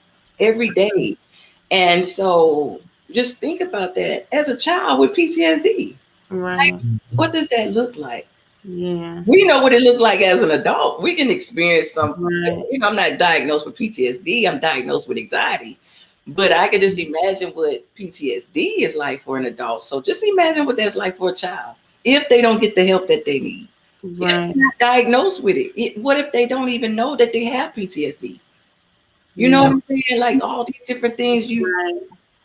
And so just think about that as a child with PTSD. Like, Right. what does that look like? Yeah. We know what it looks like as an adult. We can experience some, Right. you know, I'm not diagnosed with PTSD, I'm diagnosed with anxiety. But I could just imagine what PTSD is like for an adult. So just imagine what that's like for a child if they don't get the help that they need. If Right. they're not diagnosed with it, what if they don't even know that they have PTSD? You know Yeah. what I'm saying? Like all these different things Right.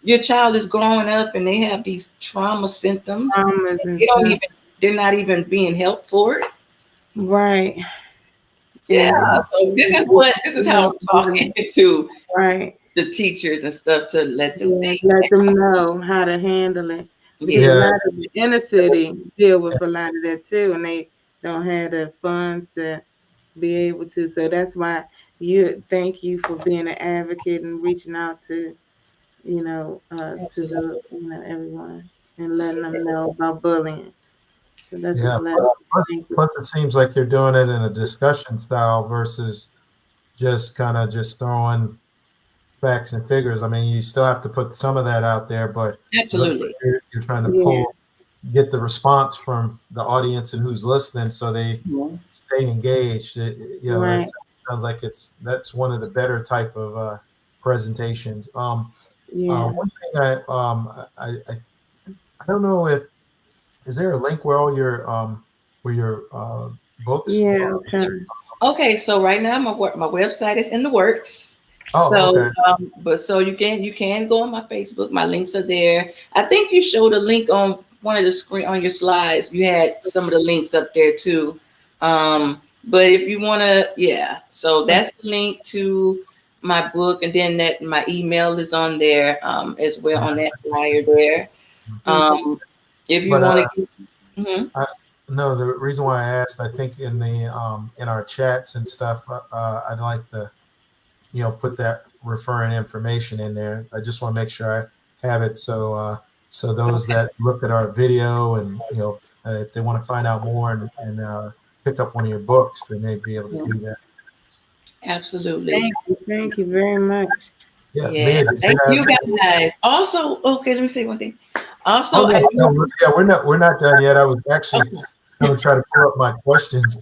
your child is growing up and they have these trauma symptoms. Traumas and They don't stuff. even they're not even being helped for it. Right. Yeah. And So this is how I'm talking to right. the teachers and stuff to let them Yeah, think. let them know how to handle it because a Yeah. Yeah, lot of the inner city deal with a lot of that too, and they don't have the funds to be able to. So that's why thank you for being an advocate and reaching out to to Absolutely. the everyone and letting them know about bullying. So that's a yeah. blessing. Thank you. Plus, it seems like you're doing it in a discussion style versus just kind of just throwing facts and figures. I mean, you still have to put some of that out there, but it looks like Absolutely. you're trying to Yeah. get the response from the audience and who's listening, so they Mhm. stay engaged. You know, that Right. sounds like that's one of the better type of presentations. Yeah. One thing I don't know if is there a link where your books? Yeah. Okay. Okay, so right now my website is in the works. Oh, So, okay. but so you can go on my Facebook. My links are there. I think you showed a link on one of the screen on your slides. You had some of the links up there too. But if you want to, yeah. So that's the link to my book, and then that my email is on there as well on that flyer there. Okay. If you But want to, mhm. I, no, the reason why I asked, I think in our chats and stuff, I'd like to put that referring information in there. I just want to make sure I have it so those Okay, that look at our video and if they want to find out more and pick up one of your books, then they'd be able to do that. absolutely. Thank you. Thank you very much. Yeah, Yeah, Mia, did you thank have? you guys. Also, okay, let me say one thing. Oh Also, I no, do no, have, yeah, we're not done yet. I was actually okay. going to try to pull up my questions.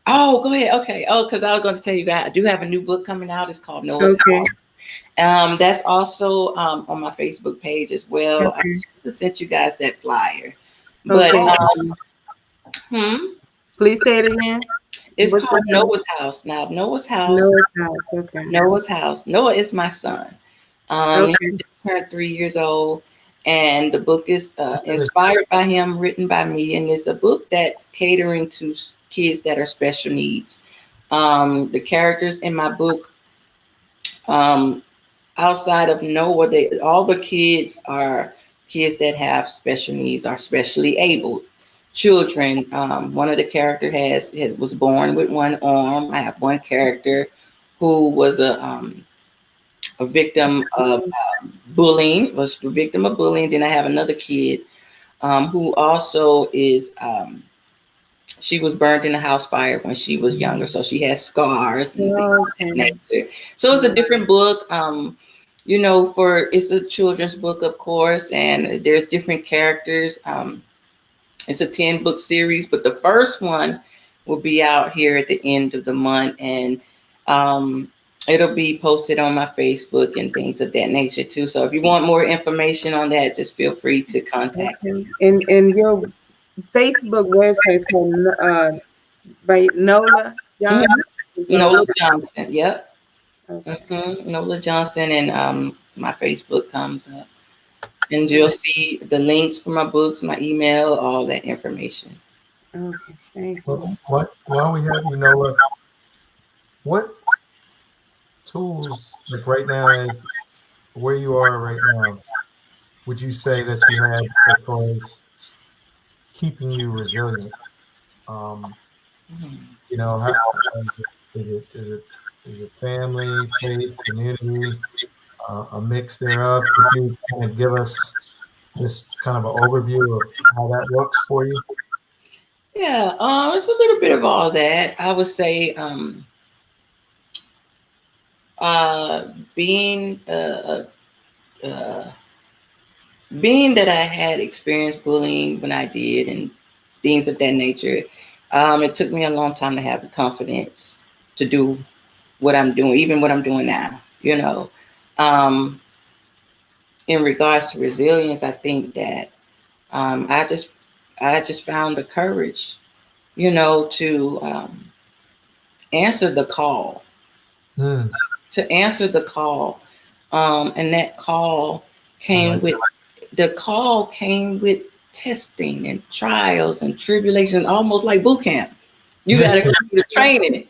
Oh, go ahead. Okay. Oh, because I was going to tell you guys, I do have a new book coming out. It's called Noah's Okay. House. That's also on my Facebook page as well. I Okay. should have sent you guys that flyer. But Okay. hmm, Please say it again. It's What's called the name? Noah's House. Now, Noah's House, Noah's House. Okay. Noah's House. Noah is my son. He Okay. just turned 3 years old, and the book is inspired by him, written by me, and it's a book that's catering to kids that are special needs. The characters in my book, um, outside of Noah, all the kids are kids that have special needs, are specially abled children. One of the was born with one arm. I have one character who was a victim of bullying, was the victim of bullying. Then I have another kid who also is. She was burned in a house fire when she was younger, so she has scars and things of that Okay. nature. So it's a different book. For it's a children's book, of course, and there's different characters. It's a 10-book series, but the first one will be out here at the end of the month, and it'll be posted on my Facebook and things of that nature too. So if you want more information on that, just feel free to contact me. Okay. And your Facebook website is called by Nola Mhm. Johnson. Nola Johnson. Yep. Okay. Nola Johnson, and my Facebook comes up, and you'll see the links for my books, my email, all that information. Okay. Thank you. Well, while we have you, Nola, what tools, like right now, where you are right now, would you say that you have as far as keeping you resilient? Um, Mhm. is it family, faith, community, a mix thereof? Could you kind of give us just kind of an overview of how that works for you? Yeah, it's a little bit of all that. I would say, uh, being being that I had experienced bullying when I did and things of that nature, it took me a long time to have the confidence to do what I'm doing, even what I'm doing now. Um, in regards to resilience, I think that um, I just I just found the courage, to answer the call, Mm, to answer the call, and that call I came like with that. the call came with testing and trials and tribulations, almost like boot camp. You got to go through the training.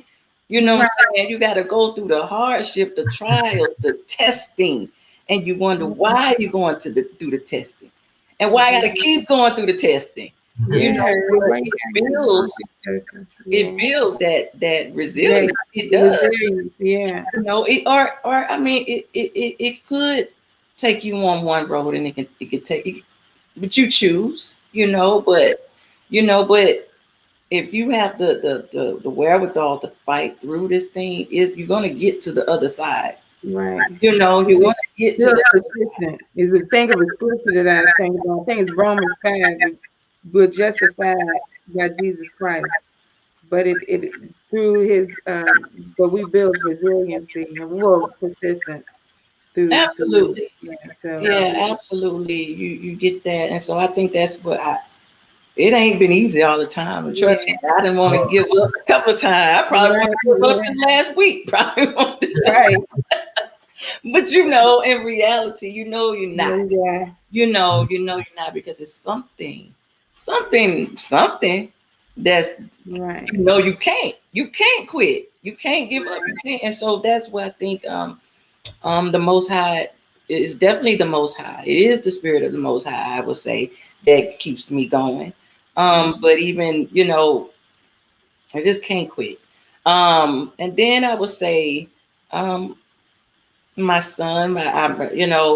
You know what Right. I'm saying? You got to go through the hardship, the trials, the testing, and you wonder why you're going through the testing, and why I got to keep going through the testing. Yeah. But Why you it gotta keep builds going? it Yeah. builds that Yeah. resilience. It does. Resilience. Yeah. Or I mean, it could take you on one road, and it could take you, but you choose, but if you have the wherewithal to fight through this thing, is you're gonna get to the other side. Right. You're gonna get to Still the other side. persistent is the thing of a scripture that I think about. I think it's Romans 5. We're justified by Jesus Christ, but it through his but we build resiliency and we're persistent through Absolutely. yeah. So Yeah, absolutely. You get that. And so I think that's what it ain't been easy all the time. And trust me, yeah, I didn't want to give up a couple of times. I probably want right, to give up yeah, this last week. Probably want to, right, but in reality, you're not. yeah, yeah, You're not, because it's something that's, right, you can't quit. You can't give up. You can't. And so that's what I think. The Most High is definitely the Most High. It is the Spirit of the Most High, I would say, that keeps me going. But even, I just can't quit. And then I would say, um, my son,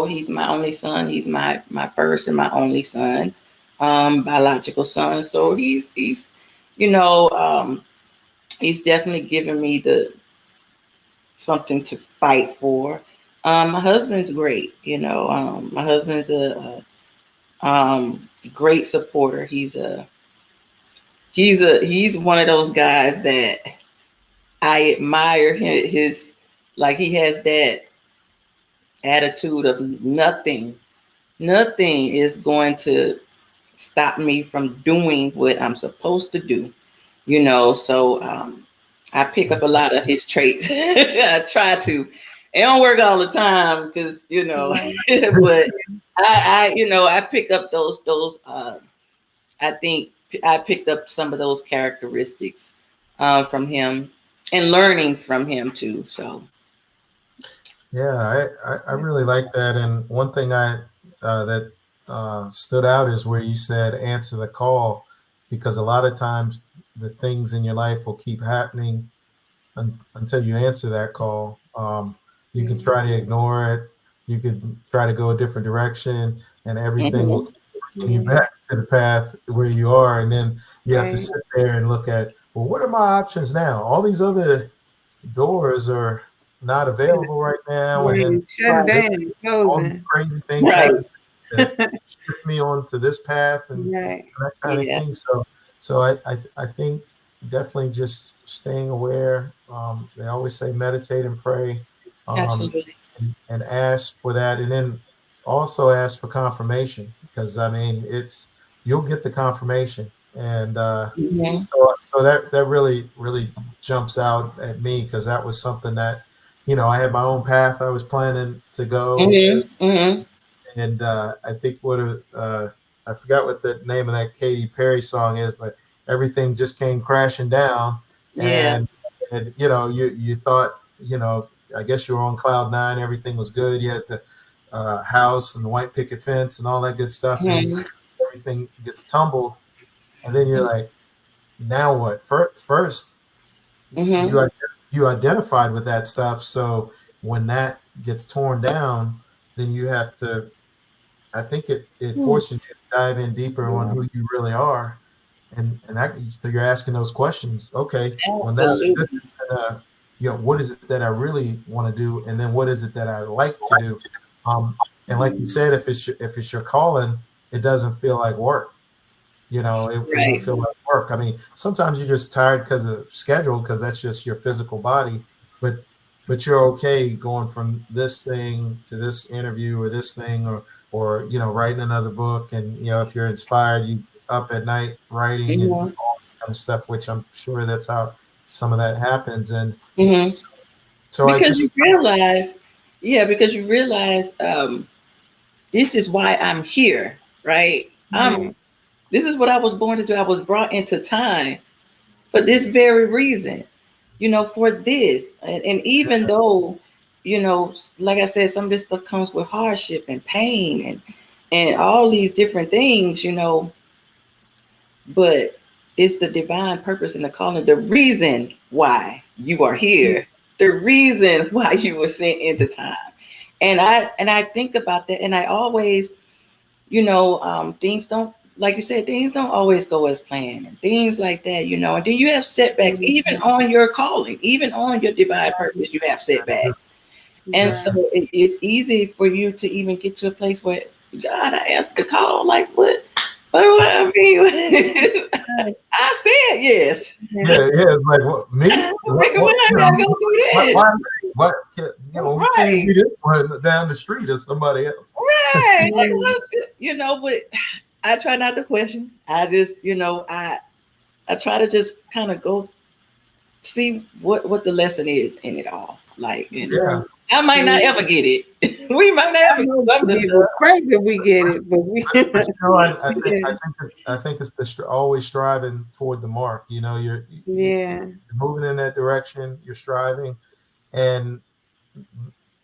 he's my only son. He's my first and my only son, biological son. So you know, um, he's definitely given me the something to fight for. My husband's great. My husband's a great supporter. He's one of those guys that I admire his, like, he has that attitude of nothing is going to stop me from doing what I'm supposed to do. So I pick up a lot of his traits. I try to. It don't work all the time because Right. but I pick up those. I think I picked up some of those characteristics from him and learning from him too. So Yeah, I really like that. And one thing that stood out is where you said answer the call, because a lot of times the things in your life will keep happening until you answer that call. You can try to ignore it. You can try to go a different direction, and everything will mhm. keep bringing you back to the path where you are. And then you have to Right. sit there and look at, well, what are my options now? All these other doors are not available right now, and then Right. Shutting Right, down, all these closing. crazy things right, happen that shift me onto this path and Right. that kind of yeah, thing. So I think definitely just staying aware. They always say meditate and pray, um, absolutely. and ask for that, and then also ask for confirmation, because I mean you'll get the confirmation, and Hmm. so that really jumps out at me, because that was something that I had my own path I was planning to go, Hmm. Hmm. and I think I forgot what the name of that Katy Perry song is, but everything just came crashing down, Yeah. and you thought, I guess you were on cloud nine, everything was good, you had the house and the white picket fence and all that good stuff, and then Hmm. everything gets tumbled, and then you're like, now what? First, Hmm. you identified with that stuff, so when that gets torn down, then you have to. I think it forces you to dive in deeper on Yeah. who you really are, and that, so you're asking those questions. Okay, well now that this Absolutely. is what is it that I really want to do, and then what is it that I like to do, and like you said, if it's your calling, it doesn't feel like work. It won't Right. feel like work. I mean, sometimes you're just tired because of schedule, because that's just your physical body. But you're okay going from this thing to this interview, or this thing, or writing another book, and if you're inspired, you up at night writing and Hmm. all that kind of stuff. Which I'm sure that's how some of that happens. And Hmm. so, so I Because just you realize, yeah, because you realize this is why I'm here, right? Right. This is what I was born to do. I was brought into time for this very reason, for this. And even though, like I said, some of this stuff comes with hardship and pain and all these different things, but it's the divine purpose and the calling, the reason why you are here, the reason why you were sent into time. And I think about that, and I always, things don't, like you said, things don't always go as planned and things like that, and then you have setbacks, even on your calling, even on your divine purpose, you have setbacks. And so Right. it's easy for you to even get to a place where, God, I answered the call, like what I mean, Right. I said yes. Yeah. yeah, it's like, what, me? What, Why I gotta go through why, this? why, what? We can't Right, be this one down the street as somebody else. right. Like Right. what, but I try not to question. I just, I try to just kind of go see what the lesson is in it all. Like, and Yeah. I might not Yeah. ever get it. We might not I ever get know some of the we stuff. pray that we get it, but we But yeah. I think it's always striving toward the mark. Yeah. You're moving in that direction. You're striving, and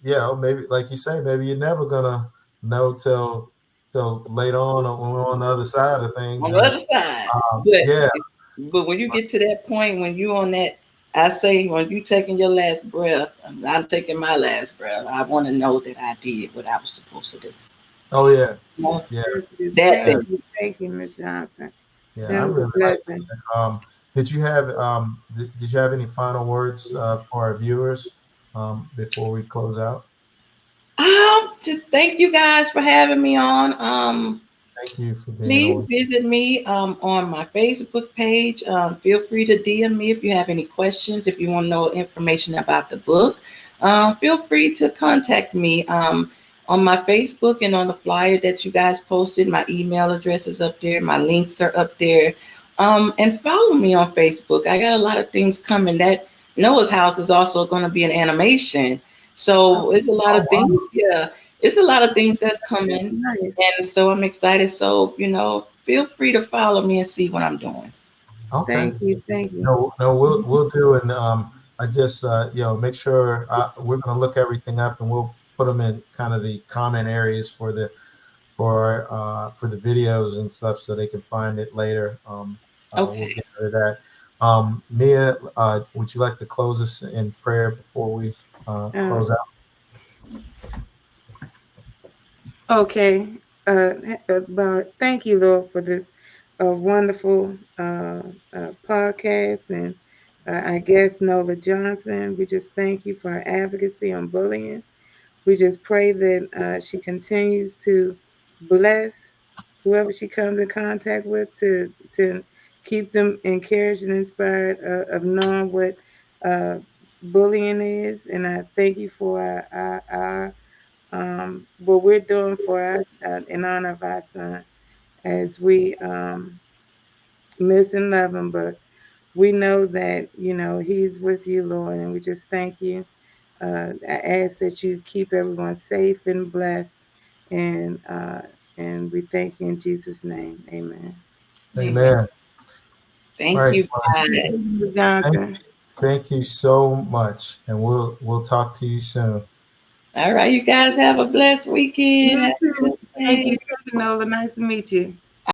maybe like you say, maybe you're never gonna know till later on, or when we're on the other side of things. On the And other side. But yeah, but when you get to that point, when you on that, I say when you taking your last breath, I'm taking my last breath. I want to know that I did what I was supposed to do. oh yeah, You know, yeah, that yeah, thing. Thank you, Miss Johnson. yeah. I That was a really like blessing. that. Did you have any final words for our viewers before we close out? Just thank you guys for having me on. Thank you for being Please on. visit me on my Facebook page. Feel free to DM me if you have any questions. If you want to know information about the book, feel free to contact me on my Facebook and on the flyer that you guys posted. My email address is up there. My links are up there. And follow me on Facebook. I got a lot of things coming. That Noah's house is also going to be an animation. So it's a lot of things. Yeah, it's a lot of things that's coming. Nice. And so I'm excited. So, feel free to follow me and see what I'm doing. Okay. Thank you. Thank you. No, no, we'll do, and I just make sure we're going to look everything up, and we'll put them in kind of the comment areas for the videos and stuff, so they can find it later. We'll Okay. get rid of that. Mia, would you like to close us in prayer before we Uh, close out? okay. But thank you, Lord, for this wonderful podcast. And I guess Nola Johnson, we just thank you for her advocacy on bullying. We just pray that she continues to bless whoever she comes in contact with to keep them encouraged and inspired of knowing what uh, bullying is. And I thank you for our what we're doing for us in honor of our son as we miss and love him. But we know that, he's with you, Lord, and we just thank you. I ask that you keep everyone safe and blessed, and we thank you in Jesus' name. Amen. Amen. Amen. All Thank right. you, Well, guys. thank, Johnson. thank you so much, and we'll talk to you soon. All right, you guys have a blessed weekend. You Have a too. good Thank you, day. Nola. Nice to meet you.